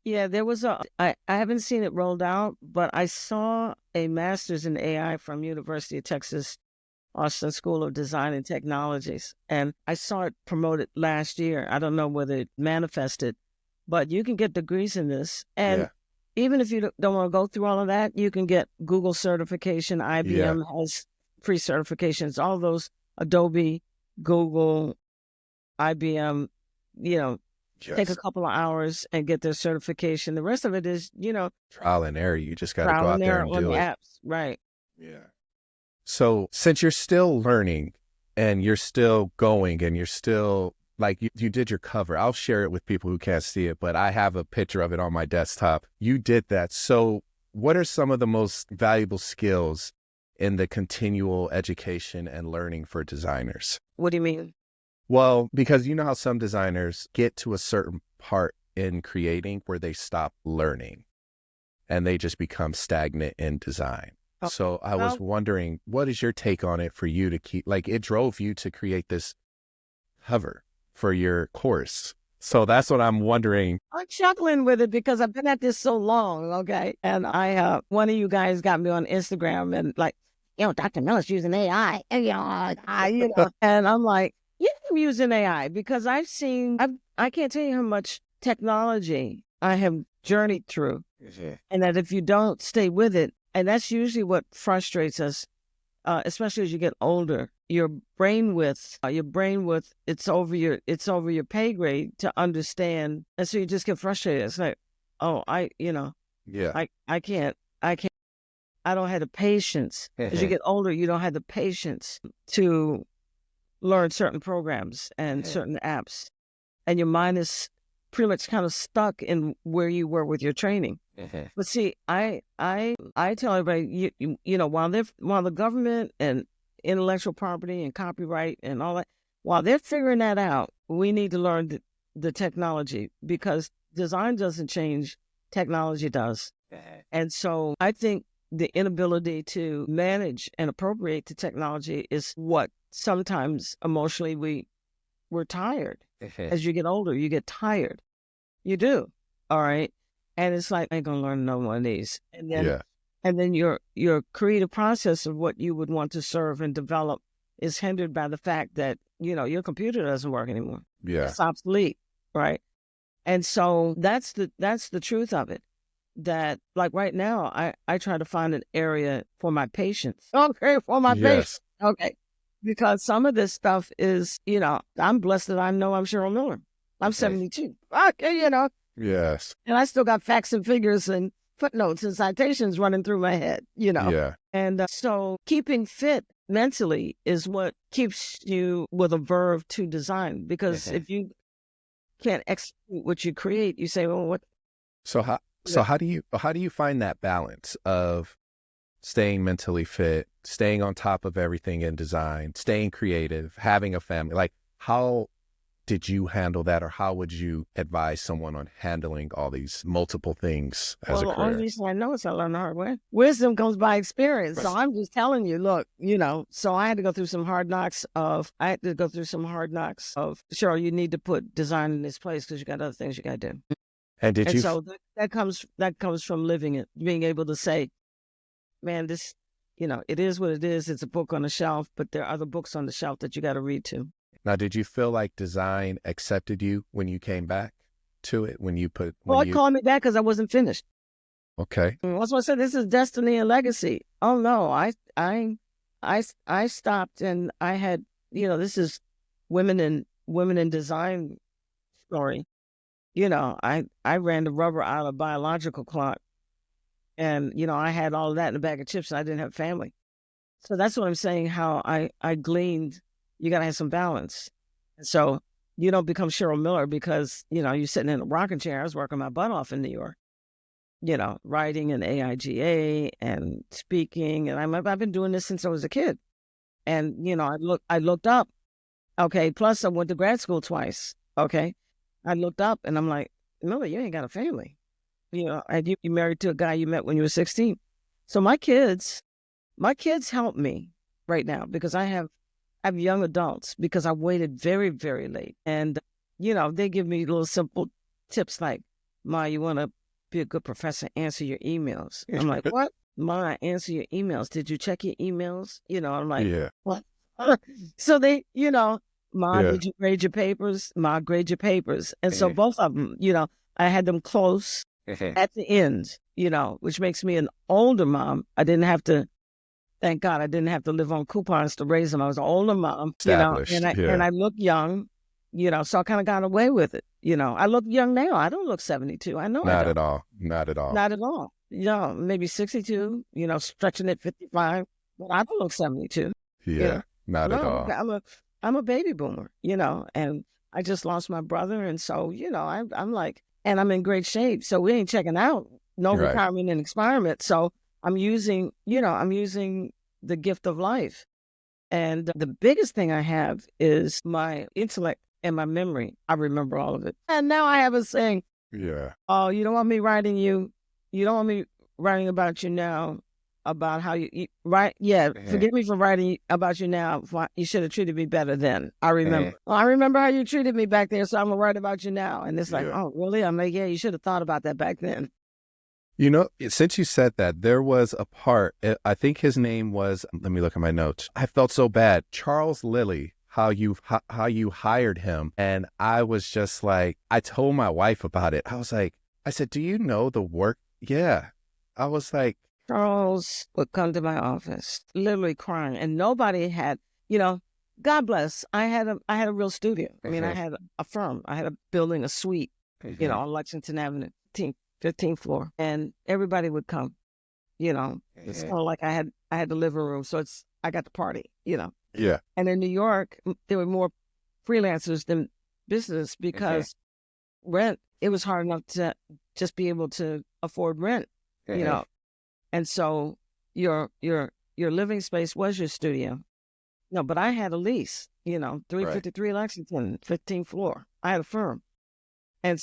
Yeah, there was I haven't seen it rolled out, but I saw a master's in AI from University of Texas, Austin School of Design and Technologies. And I saw it promoted last year. I don't know whether it manifested, but you can get degrees in this. And even if you don't want to go through all of that, you can get Google certification. IBM has free certifications, all those Adobe, Google, IBM, take a couple of hours and get their certification. The rest of it is, trial and error. You just got to go out there and do it. Apps. Right. Yeah. So since you're still learning and you're still going and you're still like you did your cover, I'll share it with people who can't see it, but I have a picture of it on my desktop. You did that. So what are some of the most valuable skills in the continual education and learning for designers? What do you mean? Well, because you know how some designers get to a certain part in creating where they stop learning and they just become stagnant in design. So I was wondering, what is your take on it for you to keep, like it drove you to create this cover for your course. So that's what I'm wondering. I'm chuckling with it because I've been at this so long. Okay. And one of you guys got me on Instagram and like, Dr. Miller's using AI. And I'm like, Yeah, I'm using AI because I can't tell you how much technology I have journeyed through. And that if you don't stay with it, and that's usually what frustrates us, especially as you get older, your brain width, it's over your pay grade to understand. And so you just get frustrated. It's like, oh, Yeah. I can't, I don't have the patience. As you get older, you don't have the patience to learn certain programs and certain apps. And your mind is pretty much kind of stuck in where you were with your training. But see, I tell everybody, while the government and intellectual property and copyright and all that, while they're figuring that out, we need to learn the technology, because design doesn't change, technology does. And so I think the inability to manage and appropriate the technology is what sometimes emotionally we're tired. As you get older, you get tired. You do. All right. And it's like, I ain't gonna learn another one of these. And then your creative process of what you would want to serve and develop is hindered by the fact that, your computer doesn't work anymore. Yeah. It's obsolete. Right. And so that's the truth of it. That, like, right now, I try to find an area for my patients. Okay, for my patients. Okay. Because some of this stuff is, I'm blessed that I know I'm Cheryl Miller. I'm 72. Okay, Yes. And I still got facts and figures and footnotes and citations running through my head, Yeah. And so keeping fit mentally is what keeps you with a verve to design. Because if you can't execute what you create, you say, well, what? So how do you find that balance of staying mentally fit, staying on top of everything in design, staying creative, having a family? Like, how did you handle that, or how would you advise someone on handling all these multiple things as a The career? only reason I know is I learned the hard way. Wisdom comes by experience. So I'm just telling you, look, so I had to go through some hard knocks of, Cheryl, you need to put design in this place because you got other things you got to do. And so that comes from living it, being able to say, man, this, it is what it is. It's a book on the shelf, but there are other books on the shelf that you got to read too. Now, did you feel like design accepted you when you came back to it? It called me back because I wasn't finished. Okay. That's what I said. This is destiny and legacy. Oh no, I stopped, and I had, this is women in design story. I ran the rubber out of biological clock, and I had all of that in a bag of chips, and I didn't have family. So that's what I'm saying. How I gleaned. You got to have some balance. And so you don't become Cheryl Miller because, you're sitting in a rocking chair. I was working my butt off in New York, writing in AIGA and speaking. And I've been doing this since I was a kid. And, I looked up. Okay. Plus I went to grad school twice. Okay. I looked up and I'm like, Miller, you ain't got a family. And you married to a guy you met when you were 16. So my kids help me right now because I have young adults, because I waited very, very late. And, they give me little simple tips like, Ma, you want to be a good professor, answer your emails. I'm like, what? Ma, answer your emails. Did you check your emails? I'm like, Yeah. What? So they, Ma, did you grade your papers? Ma, grade your papers. And so both of them, I had them close at the end, which makes me an older mom. Thank God I didn't have to live on coupons to raise them. I was an older mom, and I look young, so I kind of got away with it. I look young now. I don't look 72. I know Not at all. Not at all. Not at all. Maybe 62, stretching at 55, but I don't look 72. Yeah, not at all. I'm a baby boomer, and I just lost my brother. And so, I'm like, and I'm in great shape. So we ain't checking out. No retirement and experiment. So I'm using the gift of life. And the biggest thing I have is my intellect and my memory. I remember all of it. And now I have a saying. Yeah. Oh, you don't want me writing you. You don't want me writing about you now, about how you eat, right? Yeah. Forgive me for writing about you now. You should have treated me better then. I remember. Well, I remember how you treated me back there, so I'm going to write about you now. And it's like, oh, really? I'm like, yeah, you should have thought about that back then. Since you said that, there was a part, I think his name was, let me look at my notes. I felt so bad. Charles Lilly how you hired him. And I was just like, I told my wife about it. I said, do you know the work? Yeah. I was like, Charles would come to my office, literally crying, and nobody had, God bless. I had a real studio. I mean, I had a firm. I had a building, a suite, on Lexington Avenue, 15th floor, and everybody would come. It's kind of like I had the living room, so I got the party. yeah, And in New York, there were more freelancers than business because rent. It was hard enough to just be able to afford rent. And so your living space was your studio. No, but I had a lease, 353 Lexington, 15th floor. I had a firm. And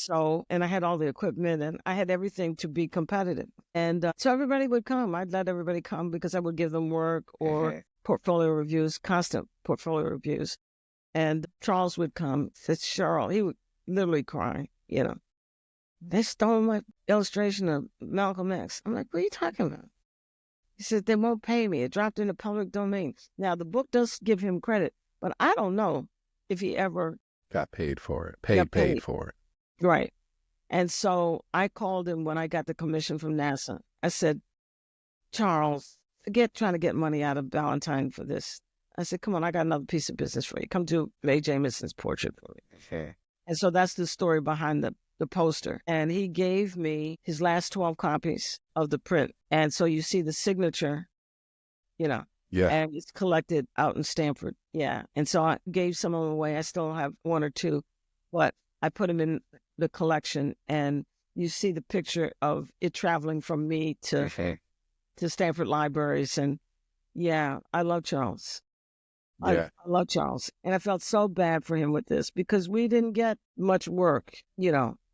I had all the equipment and I had everything to be competitive. And so everybody would come. I'd let everybody come because I would give them work or portfolio reviews, constant portfolio reviews. And Charles would come, said, Cheryl, he would literally cry, They stole my illustration of Malcolm X. I'm like, what are you talking about? He said, they won't pay me. It dropped in the public domain. Now, the book does give him credit, but I don't know if he ever got paid for it, paid for it. Right. And so I called him when I got the commission from NASA. I said, Charles, forget trying to get money out of Valentine for this. I said, come on, I got another piece of business for you. Come do Mae Jamison's portrait for me. And so that's the story behind the poster. And he gave me his last 12 copies of the print. And so you see the signature, Yeah. and it's collected out in Stanford. Yeah. And so I gave some of them away. I still have one or two, but I put them in the collection. And you see the picture of it traveling from me to Stanford libraries. And yeah, I love Charles. Yeah. I love Charles. And I felt so bad for him with this because we didn't get much work,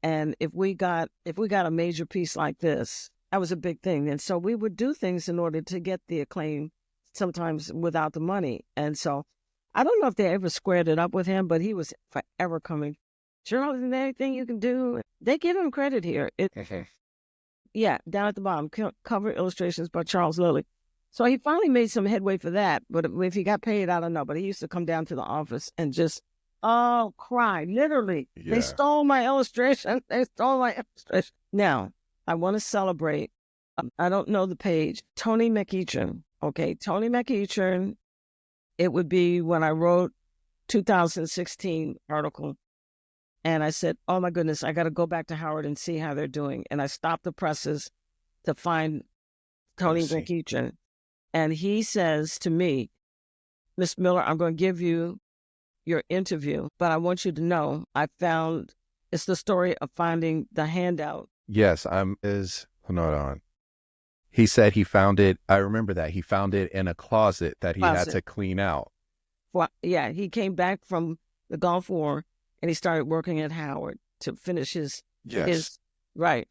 and if we got a major piece like this, that was a big thing. And so we would do things in order to get the acclaim, sometimes without the money. And so I don't know if they ever squared it up with him, but he was forever coming, Cheryl, isn't there anything you can do? They give him credit here. Yeah, down at the bottom, cover illustrations by Charles Lilly. So he finally made some headway for that, but if he got paid, I don't know. But he used to come down to the office and just, cry, literally. Yeah. They stole my illustration. Now, I want to celebrate, I don't know the page, Tony McEachern. Okay, Tony McEachern, it would be when I wrote 2016 article. And I said, oh my goodness, I got to go back to Howard and see how they're doing. And I stopped the presses to find Tony McEachern. And he says to me, Miss Miller, I'm going to give you your interview, but I want you to know it's the story of finding the handout. Yes, hold on. He said he found it. I remember that. He found it in a closet that he had to clean out. Well, yeah, he came back from the Gulf War and he started working at Howard to finish his right.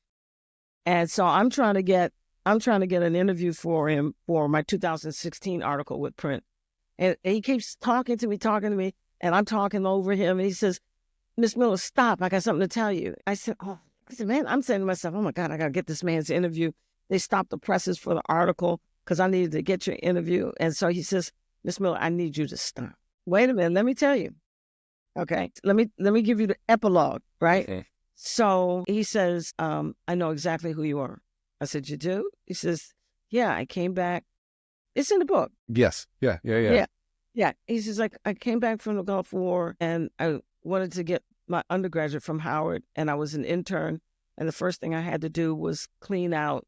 And so I'm trying to get an interview for him for my 2016 article with print. And he keeps talking to me, and I'm talking over him. And he says, Miss Miller, stop. I got something to tell you. I said, man, I'm saying to myself, oh my God, I got to get this man's interview. They stopped the presses for the article because I needed to get your interview. And so he says, Miss Miller, I need you to stop. Wait a minute. Let me tell you. Okay. Let me give you the epilogue, right? Okay. So he says, I know exactly who you are. I said, you do? He says, yeah, I came back. It's in the book. Yes. Yeah. Yeah. He says, I came back from the Gulf War and I wanted to get my undergraduate from Howard and I was an intern. And the first thing I had to do was clean out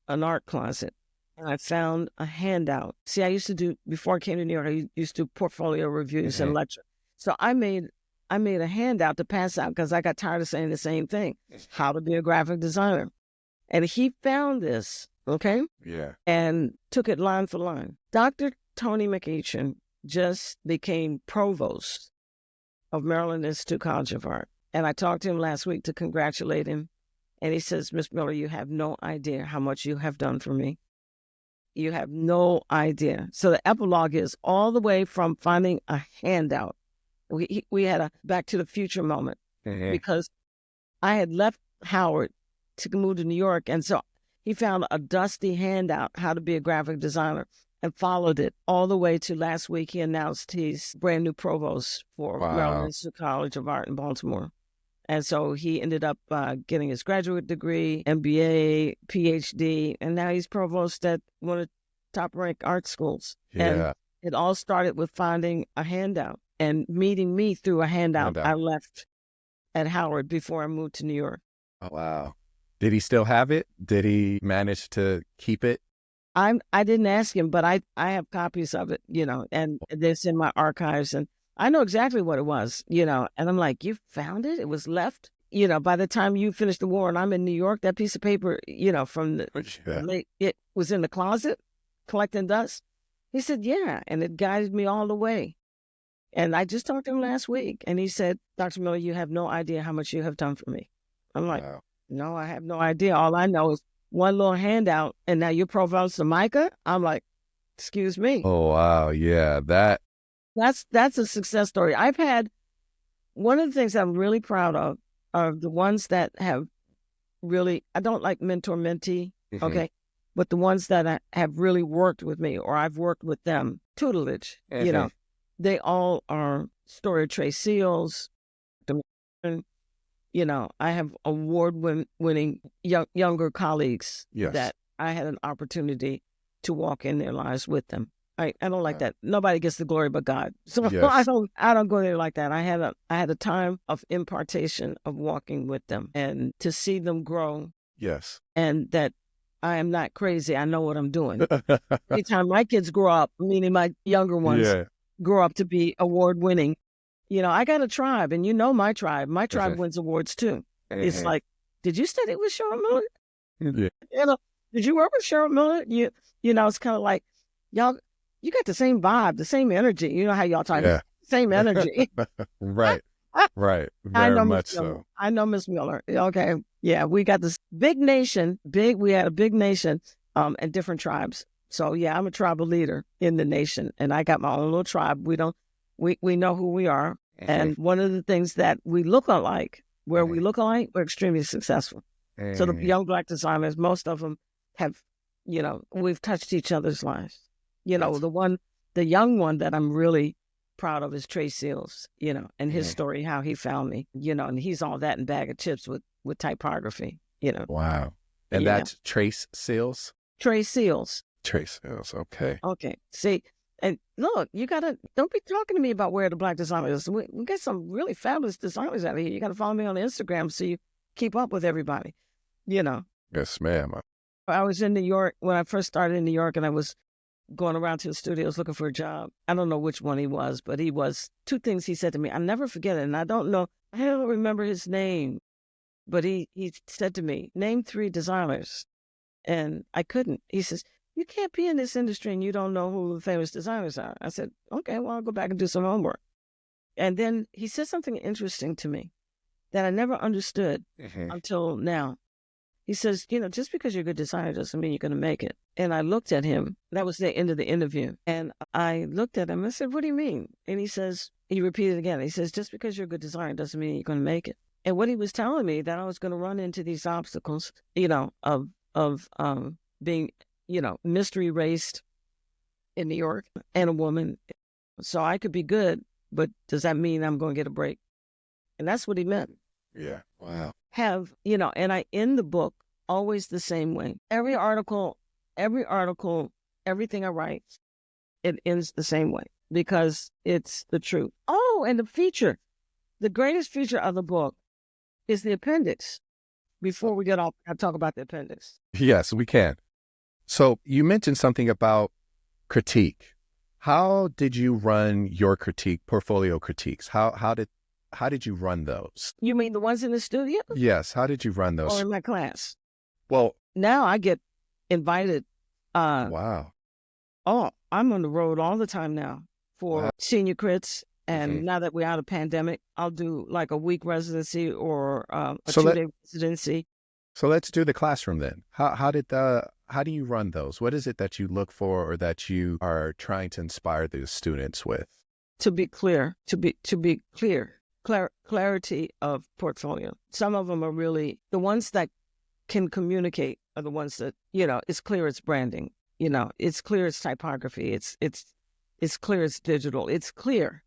an art closet. And I found a handout. See, I used to do, before I came to New York, I used to do portfolio reviews and lecture. So I made a handout to pass out because I got tired of saying the same thing, how to be a graphic designer. And he found this, okay? Yeah. And took it line for line. Dr. Tony McEachern just became provost of Maryland Institute College of Art. And I talked to him last week to congratulate him. And he says, Miss Miller, you have no idea how much you have done for me. You have no idea. So the epilogue is all the way from finding a handout. We had a Back to the Future moment because I had left Howard to move to New York. And so he found a dusty handout, how to be a graphic designer. and followed it all the way to last week. He announced he's brand new provost for Maryland Institute College of Art in Baltimore. And so he ended up getting his graduate degree, MBA, PhD, and now he's provost at one of the top-ranked art schools. Yeah. And it all started with finding a handout and meeting me through a handout I left at Howard before I moved to New York. Oh, wow. Did he still have it? Did he manage to keep it? I didn't ask him, but I have copies of it, and it's in my archives, and I know exactly what it was, and I'm like, you found it? It was left? By the time you finished the war and I'm in New York, that piece of paper, from it was in the closet collecting dust. He said, yeah, and it guided me all the way. And I just talked to him last week, and he said, Dr. Miller, you have no idea how much you have done for me. I'm like, wow. No, I have no idea. All I know is one little handout, and now you're provost of Micah? I'm like, excuse me. Oh, wow. Yeah, that's a success story. I've had one of the things I'm really proud of are the ones that have really, I don't like mentor-mentee, okay, but the ones that have really worked with me or I've worked with them, tutelage, they all are Story Trace Seals. I have award-winning younger colleagues that I had an opportunity to walk in their lives with them. I don't like that. Nobody gets the glory but God. So I don't go there like that. I had a time of impartation of walking with them and to see them grow. Yes. And that I am not crazy. I know what I'm doing. Anytime my kids grow up, meaning my younger ones grow up to be award winning, I got a tribe, and my tribe. My tribe wins awards too. It's like, did you study with Cheryl Miller? Yeah. Did you work with Cheryl Miller? It's kind of like, y'all, you got the same vibe, the same energy. You know how y'all talk, same energy. Right. Very much so. I know Miss Miller. Okay. Yeah, we got this big nation, we had a big nation and different tribes. So yeah, I'm a tribal leader in the nation, and I got my own little tribe. We know who we are. And one of the things that we look alike, where we look alike, we're extremely successful. So the young Black designers, most of them have, we've touched each other's lives. The young one that I'm really proud of is Trace Seals, and his story, how he found me, and he's all that in bag of chips with typography, Wow. And that's Trace Seals? Trace Seals. Trace Seals, okay. Okay. See, and look, don't be talking to me about where the Black designers. We got some really fabulous designers out here. You got to follow me on Instagram so you keep up with everybody, Yes, ma'am. I was in New York when I first started in New York, and I was going around to the studios looking for a job. I don't know which one he was, but he was two things he said to me. I never forget it. And I don't remember his name, but he said to me, name 3 designers. And I couldn't. He says, you can't be in this industry and you don't know who the famous designers are. I said, okay, well, I'll go back and do some homework. And then he said something interesting to me that I never understood until now. He says, just because you're a good designer doesn't mean you're going to make it. And I looked at him. That was the end of the interview. And I looked at him and I said, what do you mean? And he repeated again. He says, just because you're a good designer doesn't mean you're going to make it. And what he was telling me, that I was going to run into these obstacles, of being, mystery raced in New York and a woman. So I could be good, but does that mean I'm going to get a break? And that's what he meant. Yeah. Wow. And I end the book always the same way. Every article, everything I write, it ends the same way because it's the truth. Oh, and the greatest feature of the book is the appendix. Before we get off, I'll talk about the appendix. Yes, we can. So you mentioned something about critique. How did you run your portfolio critiques? How did you run those? You mean the ones in the studio? Yes. How did you run those? Or in my class? Well, now I get invited. Wow. Oh, I'm on the road all the time now for senior crits. And now that we're out of pandemic, I'll do like a week residency or a 2-day residency. So let's do the classroom then. How do you run those? What is it that you look for or that you are trying to inspire the students with? To be clear, clarity of portfolio. Some of them are really, the ones that can communicate are the ones that, it's clear it's branding. It's clear it's typography. It's clear it's digital. It's clear.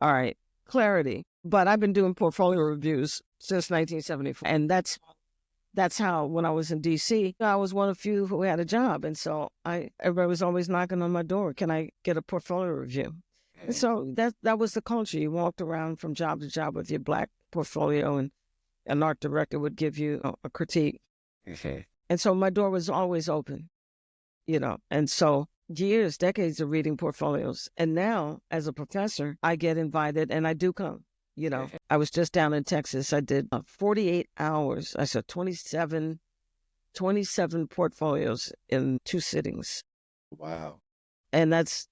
All right. Clarity. But I've been doing portfolio reviews since 1974. And that's how, when I was in DC, I was one of few who had a job. And so everybody was always knocking on my door. Can I get a portfolio review? And so that was the culture. You walked around from job to job with your black portfolio, and an art director would give you a critique. And so my door was always open, and so decades of reading portfolios. And now as a professor, I get invited and I do come. I was just down in Texas. I did 48 hours. I saw 27 portfolios in 2 sittings. Wow. And that's,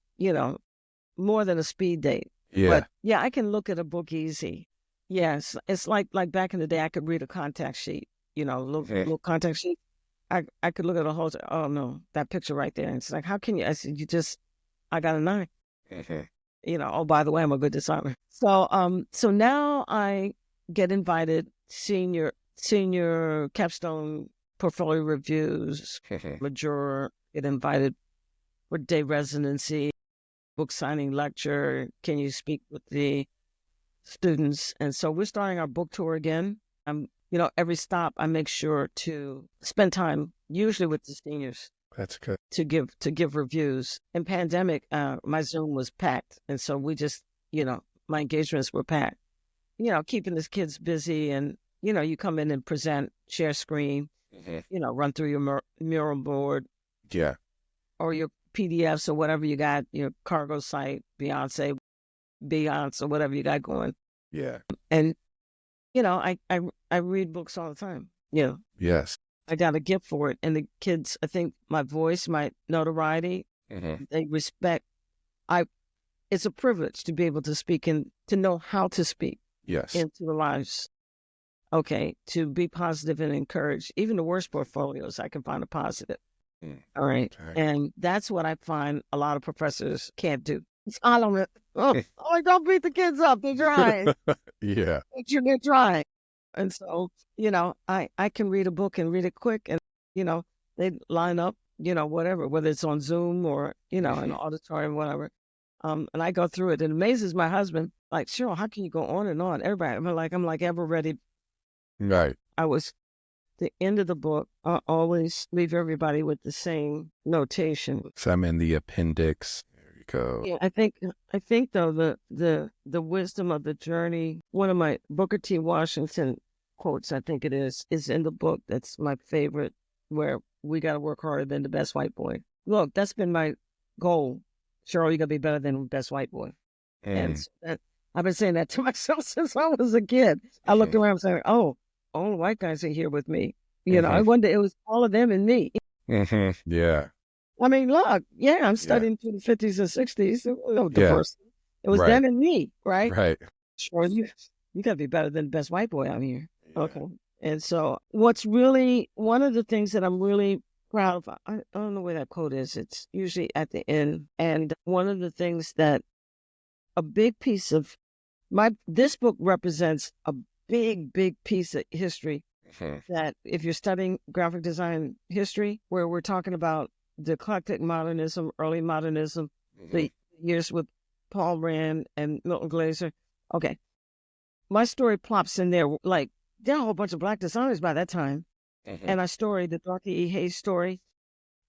more than a speed date. Yeah. But yeah, I can look at a book easy. Yes. It's like back in the day, I could read a contact sheet, little contact sheet. I could look at a whole, oh no, that picture right there. And it's like, how can you? I said, I got a 9. Oh, by the way, I'm a good designer. So now I get invited, senior capstone portfolio reviews, major, get invited for day residency, book signing lecture. Can you speak with the students? And so we're starting our book tour again. Every stop I make sure to spend time, usually with the seniors. That's good. To give reviews. In pandemic, my Zoom was packed. And so we just, my engagements were packed. Keeping the kids busy, and, you come in and present, share screen, run through your mural board. Yeah. Or your PDFs or whatever you got, your cargo site, Beyonce, or whatever you got going. Yeah. And, I read books all the time. Yes. I got a gift for it. And the kids, I think my voice, my notoriety, they respect. It's a privilege to be able to speak and to know how to speak. Yes. Into the lives. Okay. To be positive and encourage. Even the worst portfolios, I can find a positive. All right. Okay. And that's what I find a lot of professors can't do. It's all on it. Don't beat the kids up. They're trying. Yeah. They're trying. And so, I can read a book and read it quick, and, they line up, whatever, whether it's on Zoom or, an auditorium, whatever. And I go through it. It amazes my husband. Like, Cheryl, how can you go on and on? Everybody, I'm like ever ready. Right. The end of the book, I always leave everybody with the same notation. So I'm in the appendix. There you go. Yeah, I think though the wisdom of the journey, one of my Booker T. Washington quotes, I think it is in the book. That's my favorite, where we got to work harder than the best white boy. Look, that's been my goal. Cheryl, you got to be better than the best white boy. And so I've been saying that to myself since I was a kid. I looked around and said, oh, all the white guys are here with me. I wonder, it was all of them and me. Yeah. I mean, look, I'm studying through the 50s and 60s. It was them and me, right? Right. Sure, you got to be better than the best white boy out here. Yeah. Okay. And so what's really, one of the things that I'm really proud of, I don't know where that quote is. It's usually at the end. And one of the things that a big piece of this book represents a big piece of history that if you're studying graphic design history, where we're talking about the eclectic modernism, early modernism, the years with Paul Rand and Milton Glaser. Okay. My story plops in there. Like, there are a whole bunch of black designers by that time. And our story, the Dorothy E. Hayes story,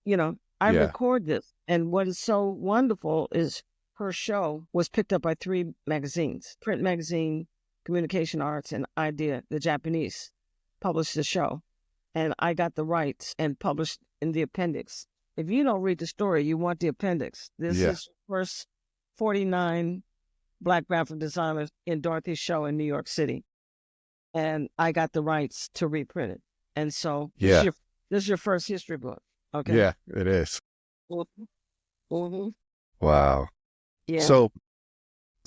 I record this. And what is so wonderful is her show was picked up by 3 magazines, Print Magazine, Communication Arts, and Idea, the Japanese, published the show. And I got the rights and published in the appendix. If you don't read the story, you want the appendix. This is the first 49 black graphic designers in Dorothy's show in New York City. And I got the rights to reprint it. And so this is your first history book. Okay. Yeah, it is. Mm-hmm. Wow. Yeah. So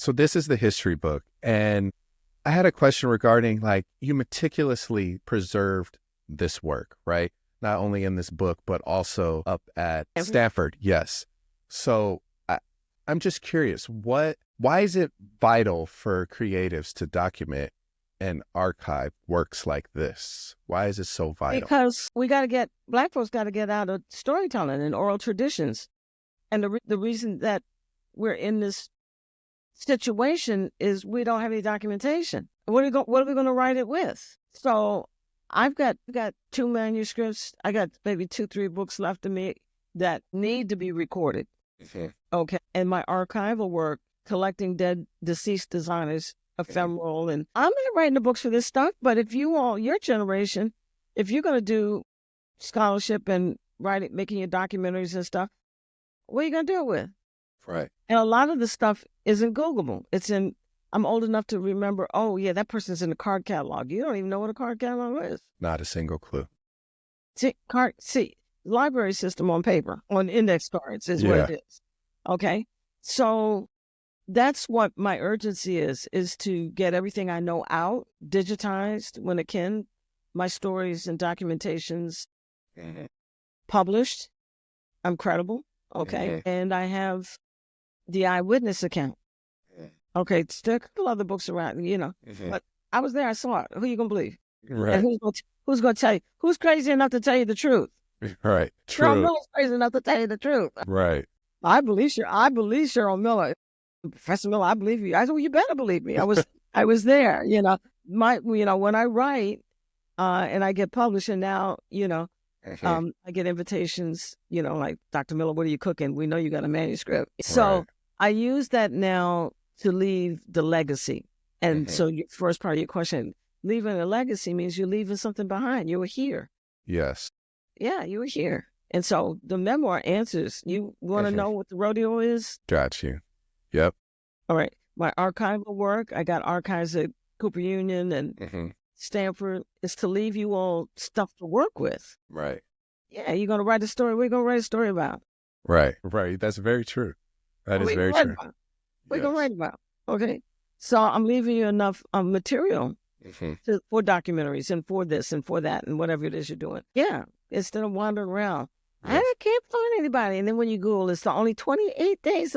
this is the history book. And I had a question regarding, like, you meticulously preserved this work, right? Not only in this book, but also up at Stanford. Yes. So I'm just curious, why is it vital for creatives to document an archive works like this? Why is it so vital? Because Black folks got to get out of storytelling and oral traditions. And the reason that we're in this situation is we don't have any documentation. What are we going to write it with? So I've got 2 manuscripts. I got maybe 2-3 books left of me that need to be recorded. Okay. And my archival work, collecting dead, deceased designers, ephemeral, and I'm not writing the books for this stuff, but if you all, your generation, if you're going to do scholarship and making your documentaries and stuff, what are you going to do it with? Right. And a lot of the stuff isn't Googleable. I'm old enough to remember, oh yeah, that person's in the card catalog. You don't even know what a card catalog is. Not a single clue. See, library system on paper, on index cards is what it is. Okay. So that's what my urgency is to get everything I know out, digitized when it can, my stories and documentations published. I'm credible. Okay. And I have the eyewitness account. Okay. There are a couple other books around, but I was there. I saw it. Who are you going to believe? Right. And who's going to tell you? Who's crazy enough to tell you the truth? Right. True. Cheryl Miller's crazy enough to tell you the truth. Right. I believe Cheryl Miller. Professor Miller, I believe you. I said, well, you better believe me. I was there, when I write, and I get published, and now, I get invitations, like, Dr. Miller, what are you cooking? We know you got a manuscript. So I use that now to leave the legacy. And so your first part of your question, leaving a legacy means you're leaving something behind. You were here. Yes. Yeah, you were here. And so the memoir answers. You want to know what the rodeo is? Got you. Yep. All right. My archival work, I got archives at Cooper Union and Stanford, is to leave you all stuff to work with. Right. Yeah, you're going to write a story. We're going to write a story about. Right. That's very true. That is very true. We're going to write about. Okay. So I'm leaving you enough material for documentaries and for this and for that and whatever it is you're doing. Yeah. Instead of wandering around. Yes. I can't find anybody. And then when you Google, it's only 28 days.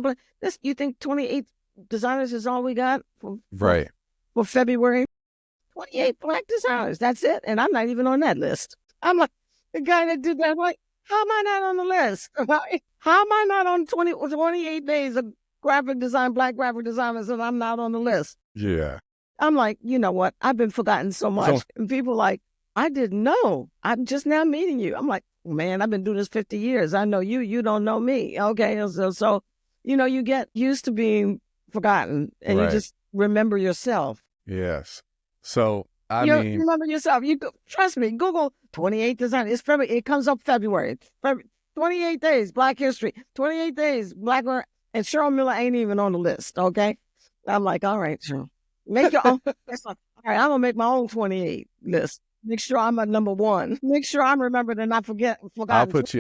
You think 28 designers is all we got for February? 28 Black designers. That's it. And I'm not even on that list. I'm like, the guy that did that, like, how am I not on the list? How am I not on 28 days of graphic design, Black graphic designers, and I'm not on the list? Yeah. I'm like, you know what? I've been forgotten so much. And people are like, I didn't know. I'm just now meeting you. I'm like, man, I've been doing this 50 years. I know you. You don't know me. Okay. So you get used to being forgotten and you just remember yourself. Yes. So, you remember yourself. Trust me, Google 28 design. It's February. It comes up February. 28 days, Black history. 28 days, Black. And Cheryl Miller ain't even on the list. Okay. I'm like, all right, Cheryl. Make your own. All right, I'm going to make my own 28 list. Make sure I'm at number 1. Make sure I'm remembered and not forgotten.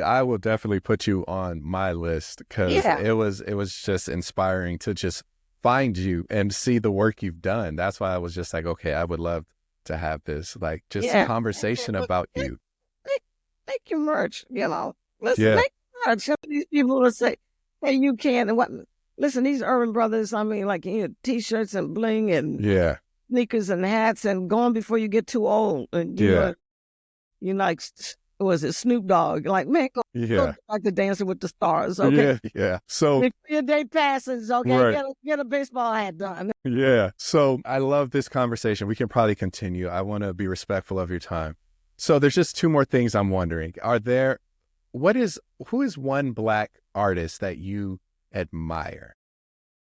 I will definitely put you on my list because it was just inspiring to just find you and see the work you've done. That's why I was just like, okay, I would love to have this, like, just conversation about you. Make your merch, Listen, make merch. These people will say, hey, you can. And what? Listen, these urban brothers, I mean, like, T-shirts and bling and sneakers and hats and gone before you get too old. And you like, was it Snoop Dogg? Like, man, go like the Dancing with the Stars. Okay. Yeah. So before your day passes, okay, get a baseball hat done. Yeah. So I love this conversation. We can probably continue. I want to be respectful of your time. So there's just 2 more things I'm wondering. Who is one Black artist that you admire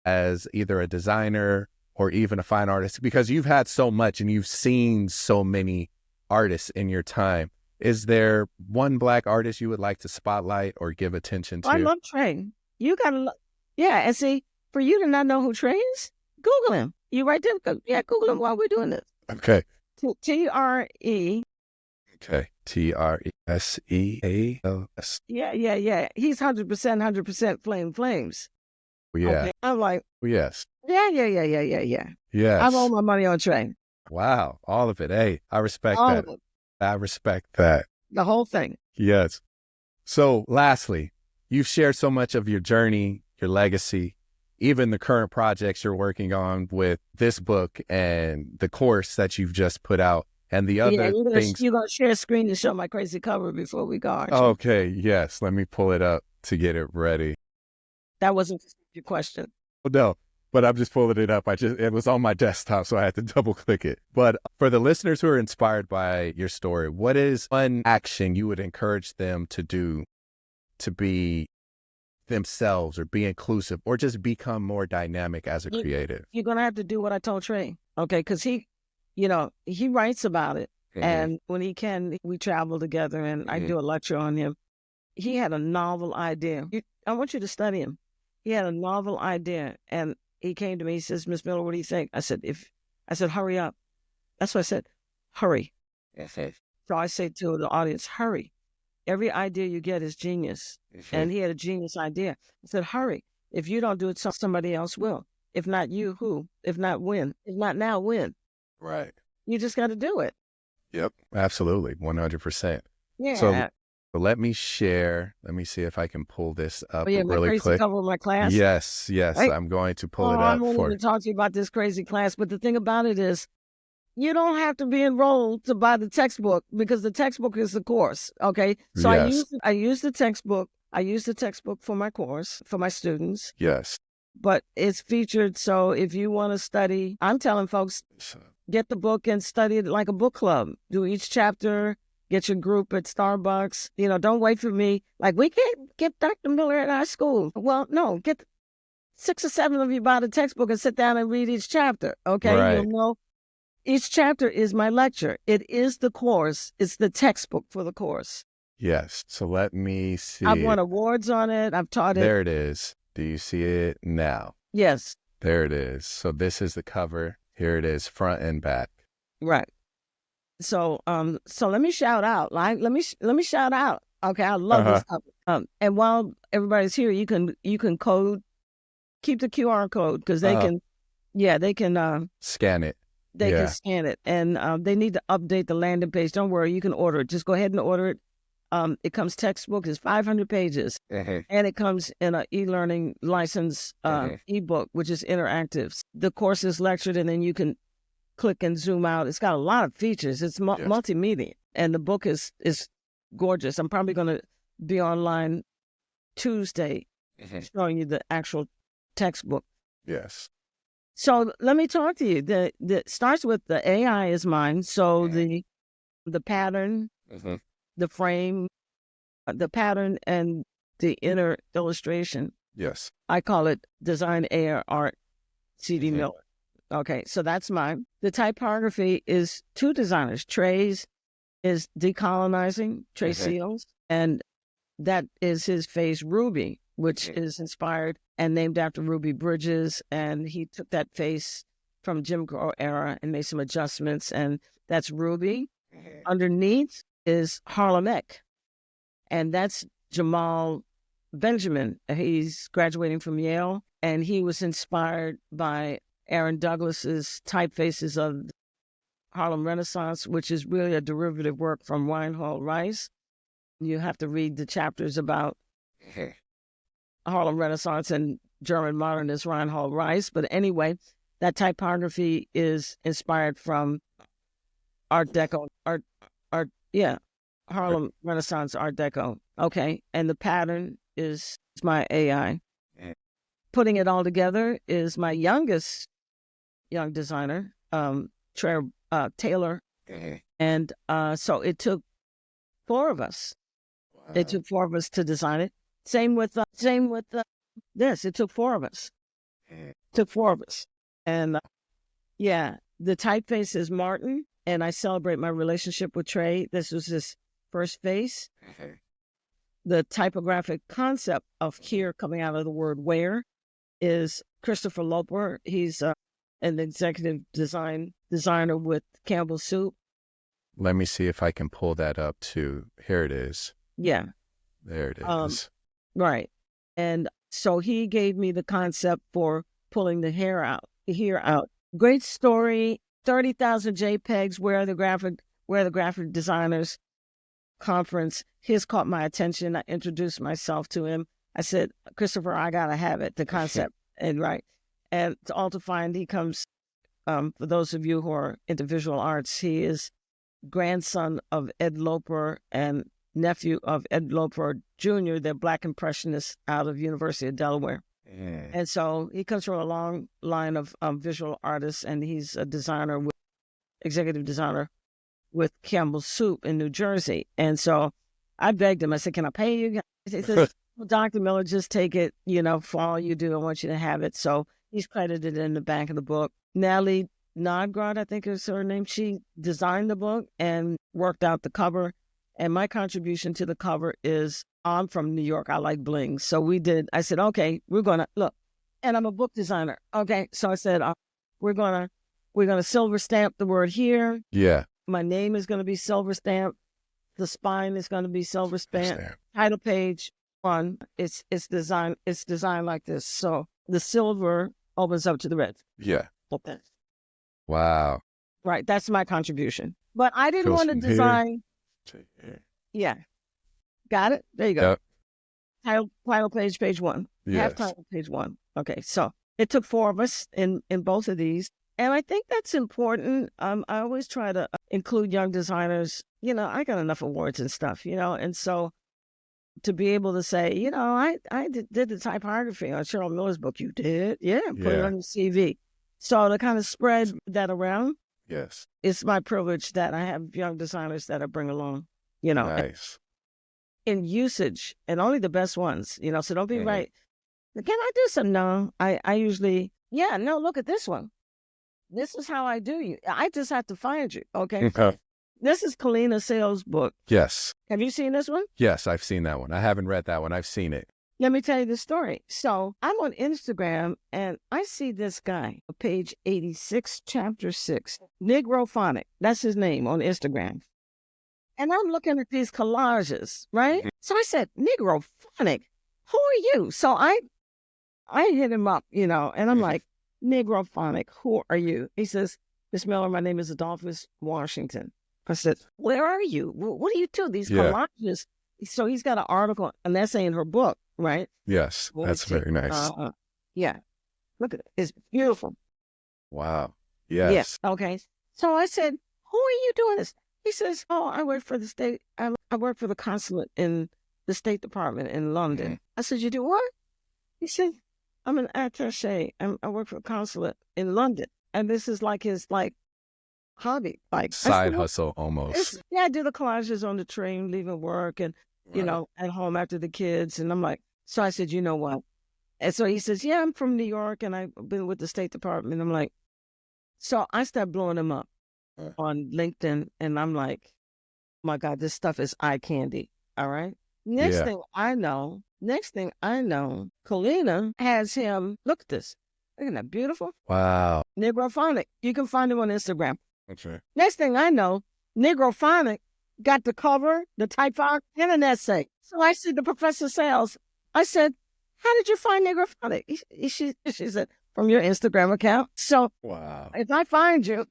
as either a designer or even a fine artist? Because you've had so much and you've seen so many artists in your time. Is there one Black artist you would like to spotlight or give attention to? I love Trey. You got to, and see, for you to not know who Trey is, Google him. You right there. Yeah, Google him while we're doing this. Okay. T-R-E. Okay. T-R-E-S-E-A-L-S. Yeah. He's 100% flames. Yeah. Okay. I'm like. Yes. Yeah. Yes. I owe my money on Trey. Wow. All of it. Hey, I respect all that. I respect that. The whole thing. Yes. So lastly, you've shared so much of your journey, your legacy, even the current projects you're working on with this book and the course that you've just put out and the other things. You're going to share a screen to show my crazy cover before we go, aren't you? Okay, yes. Let me pull it up to get it ready. That wasn't your question. No, but I'm just pulling it up. It was on my desktop, so I had to double click it. But for the listeners who are inspired by your story, what is one action you would encourage them to do to be themselves or be inclusive or just become more dynamic as a creative? You're going to have to do what I told Trey. Okay. Because he writes about it. Mm-hmm. And when he can, we travel together and I do a lecture on him. He had a novel idea. I want you to study him. He had a novel idea and he came to me. He says, Miss Miller, what do you think? I said, hurry up. That's what I said. Hurry. So I say to the audience, hurry. Every idea you get is genius. And he had a genius idea. I said, hurry. If you don't do it, somebody else will. If not you, who? If not when? If not now, when? Right. You just got to do it. Yep. Absolutely. 100%. Yeah. So let me share. Let me see if I can pull this up really my crazy quick. Cover of my class. Yes. Right? I'm going to pull it up. I wanted to talk to you about this crazy class, but the thing about it is, you don't have to be enrolled to buy the textbook because the textbook is the course. Okay. So yes. I use the textbook. I use the textbook for my course, for my students. Yes. But it's featured. So if you want to study, I'm telling folks, get the book and study it like a book club. Do each chapter, get your group at Starbucks. Don't wait for me. Like, we can't get Dr. Miller at our school. Well, no, get 6 or 7 of you buy the textbook and sit down and read each chapter. Okay. Right. You'll know. Each chapter is my lecture. It is the course. It's the textbook for the course. Yes. So let me see. I've won awards on it. I've taught it. There it is. Do you see it now? Yes. There it is. So this is the cover. Here it is, front and back. Right. So let me shout out. Let me shout out. Okay, I love this cover. And while everybody's here, you can code. Keep the QR code because they can. Yeah, they can scan it. They can scan it, and they need to update the landing page. Don't worry, you can order it. Just go ahead and order it. It comes textbook. It's 500 pages, and it comes in an e-learning license ebook, which is interactive. The course is lectured, and then you can click and zoom out. It's got a lot of features. It's multimedia, and the book is gorgeous. I'm probably going to be online Tuesday, showing you the actual textbook. Yes. So let me talk to you. The starts with the AI is mine. So the pattern, the frame, the pattern, and the inner illustration. Yes. I call it Design AI Art C.D. Miller. Okay, so that's mine. The typography is 2 designers. Trey's is Decolonizing, Trey Seals, and that is his face Ruby, which is inspired and named after Ruby Bridges. And he took that face from Jim Crow era and made some adjustments. And that's Ruby. Underneath is Harlem Eck. And that's Jamal Benjamin. He's graduating from Yale. And he was inspired by Aaron Douglas's typefaces of Harlem Renaissance, which is really a derivative work from Reinhold Rice. You have to read the chapters about Harlem Renaissance and German modernist Reinhold Rice. But anyway, that typography is inspired from Art Deco, Harlem Renaissance Art Deco. Okay, and the pattern is my AI. Putting it all together is my youngest young designer, Taylor. And so it took 4 of us. Wow. It took 4 of us to design it. Same with this. It took 4 of us. And the typeface is Martin, and I celebrate my relationship with Trey. This was his first face. The typographic concept of here coming out of the word where is Christopher Loper. He's an executive designer with Campbell Soup. Let me see if I can pull that up too. Here it is. Yeah. There it is. Right. And so he gave me the concept for pulling the hair out. Great story. 30,000 JPEGs. Where the graphic designers conference. His caught my attention. I introduced myself to him. I said, Christopher, I gotta have it. The concept. And right. And all to find he comes, for those of you who are into visual arts, he is grandson of Ed Loper and nephew of Ed Loper Jr., the Black impressionist out of University of Delaware. And so he comes from a long line of visual artists, and he's a designer, executive designer with Campbell Soup in New Jersey. And so I begged him, I said, can I pay you? He says, well, Dr. Miller, just take it, for all you do. I want you to have it. So he's credited in the back of the book. Nellie Nodgrod, I think is her name. She designed the book and worked out the cover. And my contribution to the cover is, I'm from New York. I like bling. So I said, okay, we're going to look, and I'm a book designer. Okay. So I said, we're going to silver stamp the word here. Yeah. My name is going to be silver stamped. The spine is going to be silver stamped. Title page 1. It's designed like this. So the silver opens up to the red. Yeah. Okay. Wow. Right. That's my contribution. But I didn't want to design. Yeah. Got it? There you go. Yep. Title page, page 1. Yes. Half title, page 1. Okay. So it took 4 of us in both of these. And I think that's important. I always try to include young designers. I got enough awards and stuff, and so to be able to say, I did the typography on Cheryl Miller's book. You did? Yeah. Put it on your CV. So to kind of spread that around. Yes. It's my privilege that I have young designers that I bring along, Nice. in usage, and only the best ones, so don't be right. Can I do some? No, I usually, no, look at this one. This is how I do you. I just have to find you. Okay. This is Kalina Sales' book. Yes. Have you seen this one? Yes, I've seen that one. I haven't read that one. I've seen it. Let me tell you the story. So I'm on Instagram and I see this guy, page 86, chapter 6, Negrophonic. That's his name on Instagram. And I'm looking at these collages, right? So I said, Negrophonic, who are you? So I hit him up, and I'm like, Negrophonic, who are you? He says, Miss Miller, my name is Adolphus Washington. I said, where are you? What do you do? These collages. So he's got an article, an essay in her book, right? Yes, that's very nice. Yeah. Look at it. It's beautiful. Wow. Yes. Yeah. Okay. So I said, who are you doing this? He says, oh, I work for the state. I work for the consulate in the State Department in London. I said, you do what? He said, I'm an attaché. I work for a consulate in London. And this is like his hobby. Side hustle almost. I do the collages on the train, leaving work and, at home after the kids. And I'm like, so I said, you know what? And so he says, yeah, I'm from New York and I've been with the State Department. I'm like, so I started blowing him up on LinkedIn. And I'm like, my God, this stuff is eye candy. All right. Next thing I know, Kalina has him. Look at this. Isn't that beautiful? Wow. Negrophonic. You can find him on Instagram. Okay. Next thing I know, Negrophonic got the cover, the typography, and an essay. So I said to Professor Sales, I said, how did you find Negrophonic? She said, from your Instagram account. So wow. If I find you,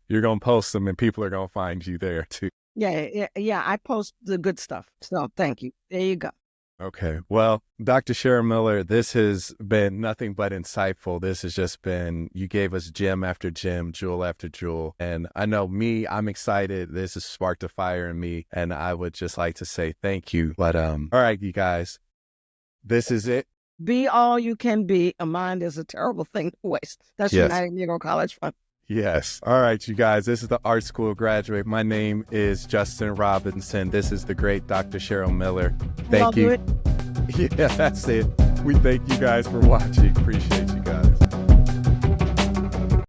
you're going to post them and people are going to find you there too. Yeah. I post the good stuff. So thank you. There you go. Okay. Well, Dr. Cheryl Miller, this has been nothing but insightful. This has just been, you gave us gem after gem, jewel after jewel. And I know I'm excited. This has sparked a fire in me. And I would just like to say thank you. But all right, you guys, this is it. Be all you can be. A mind is a terrible thing to waste. That's United Negro College Fund. Yes. All right, you guys, this is the Art School Graduate. My name is Justin Robinson. This is the great Dr. Cheryl Miller. Thank you. Yeah, that's it. We thank you guys for watching. Appreciate you guys.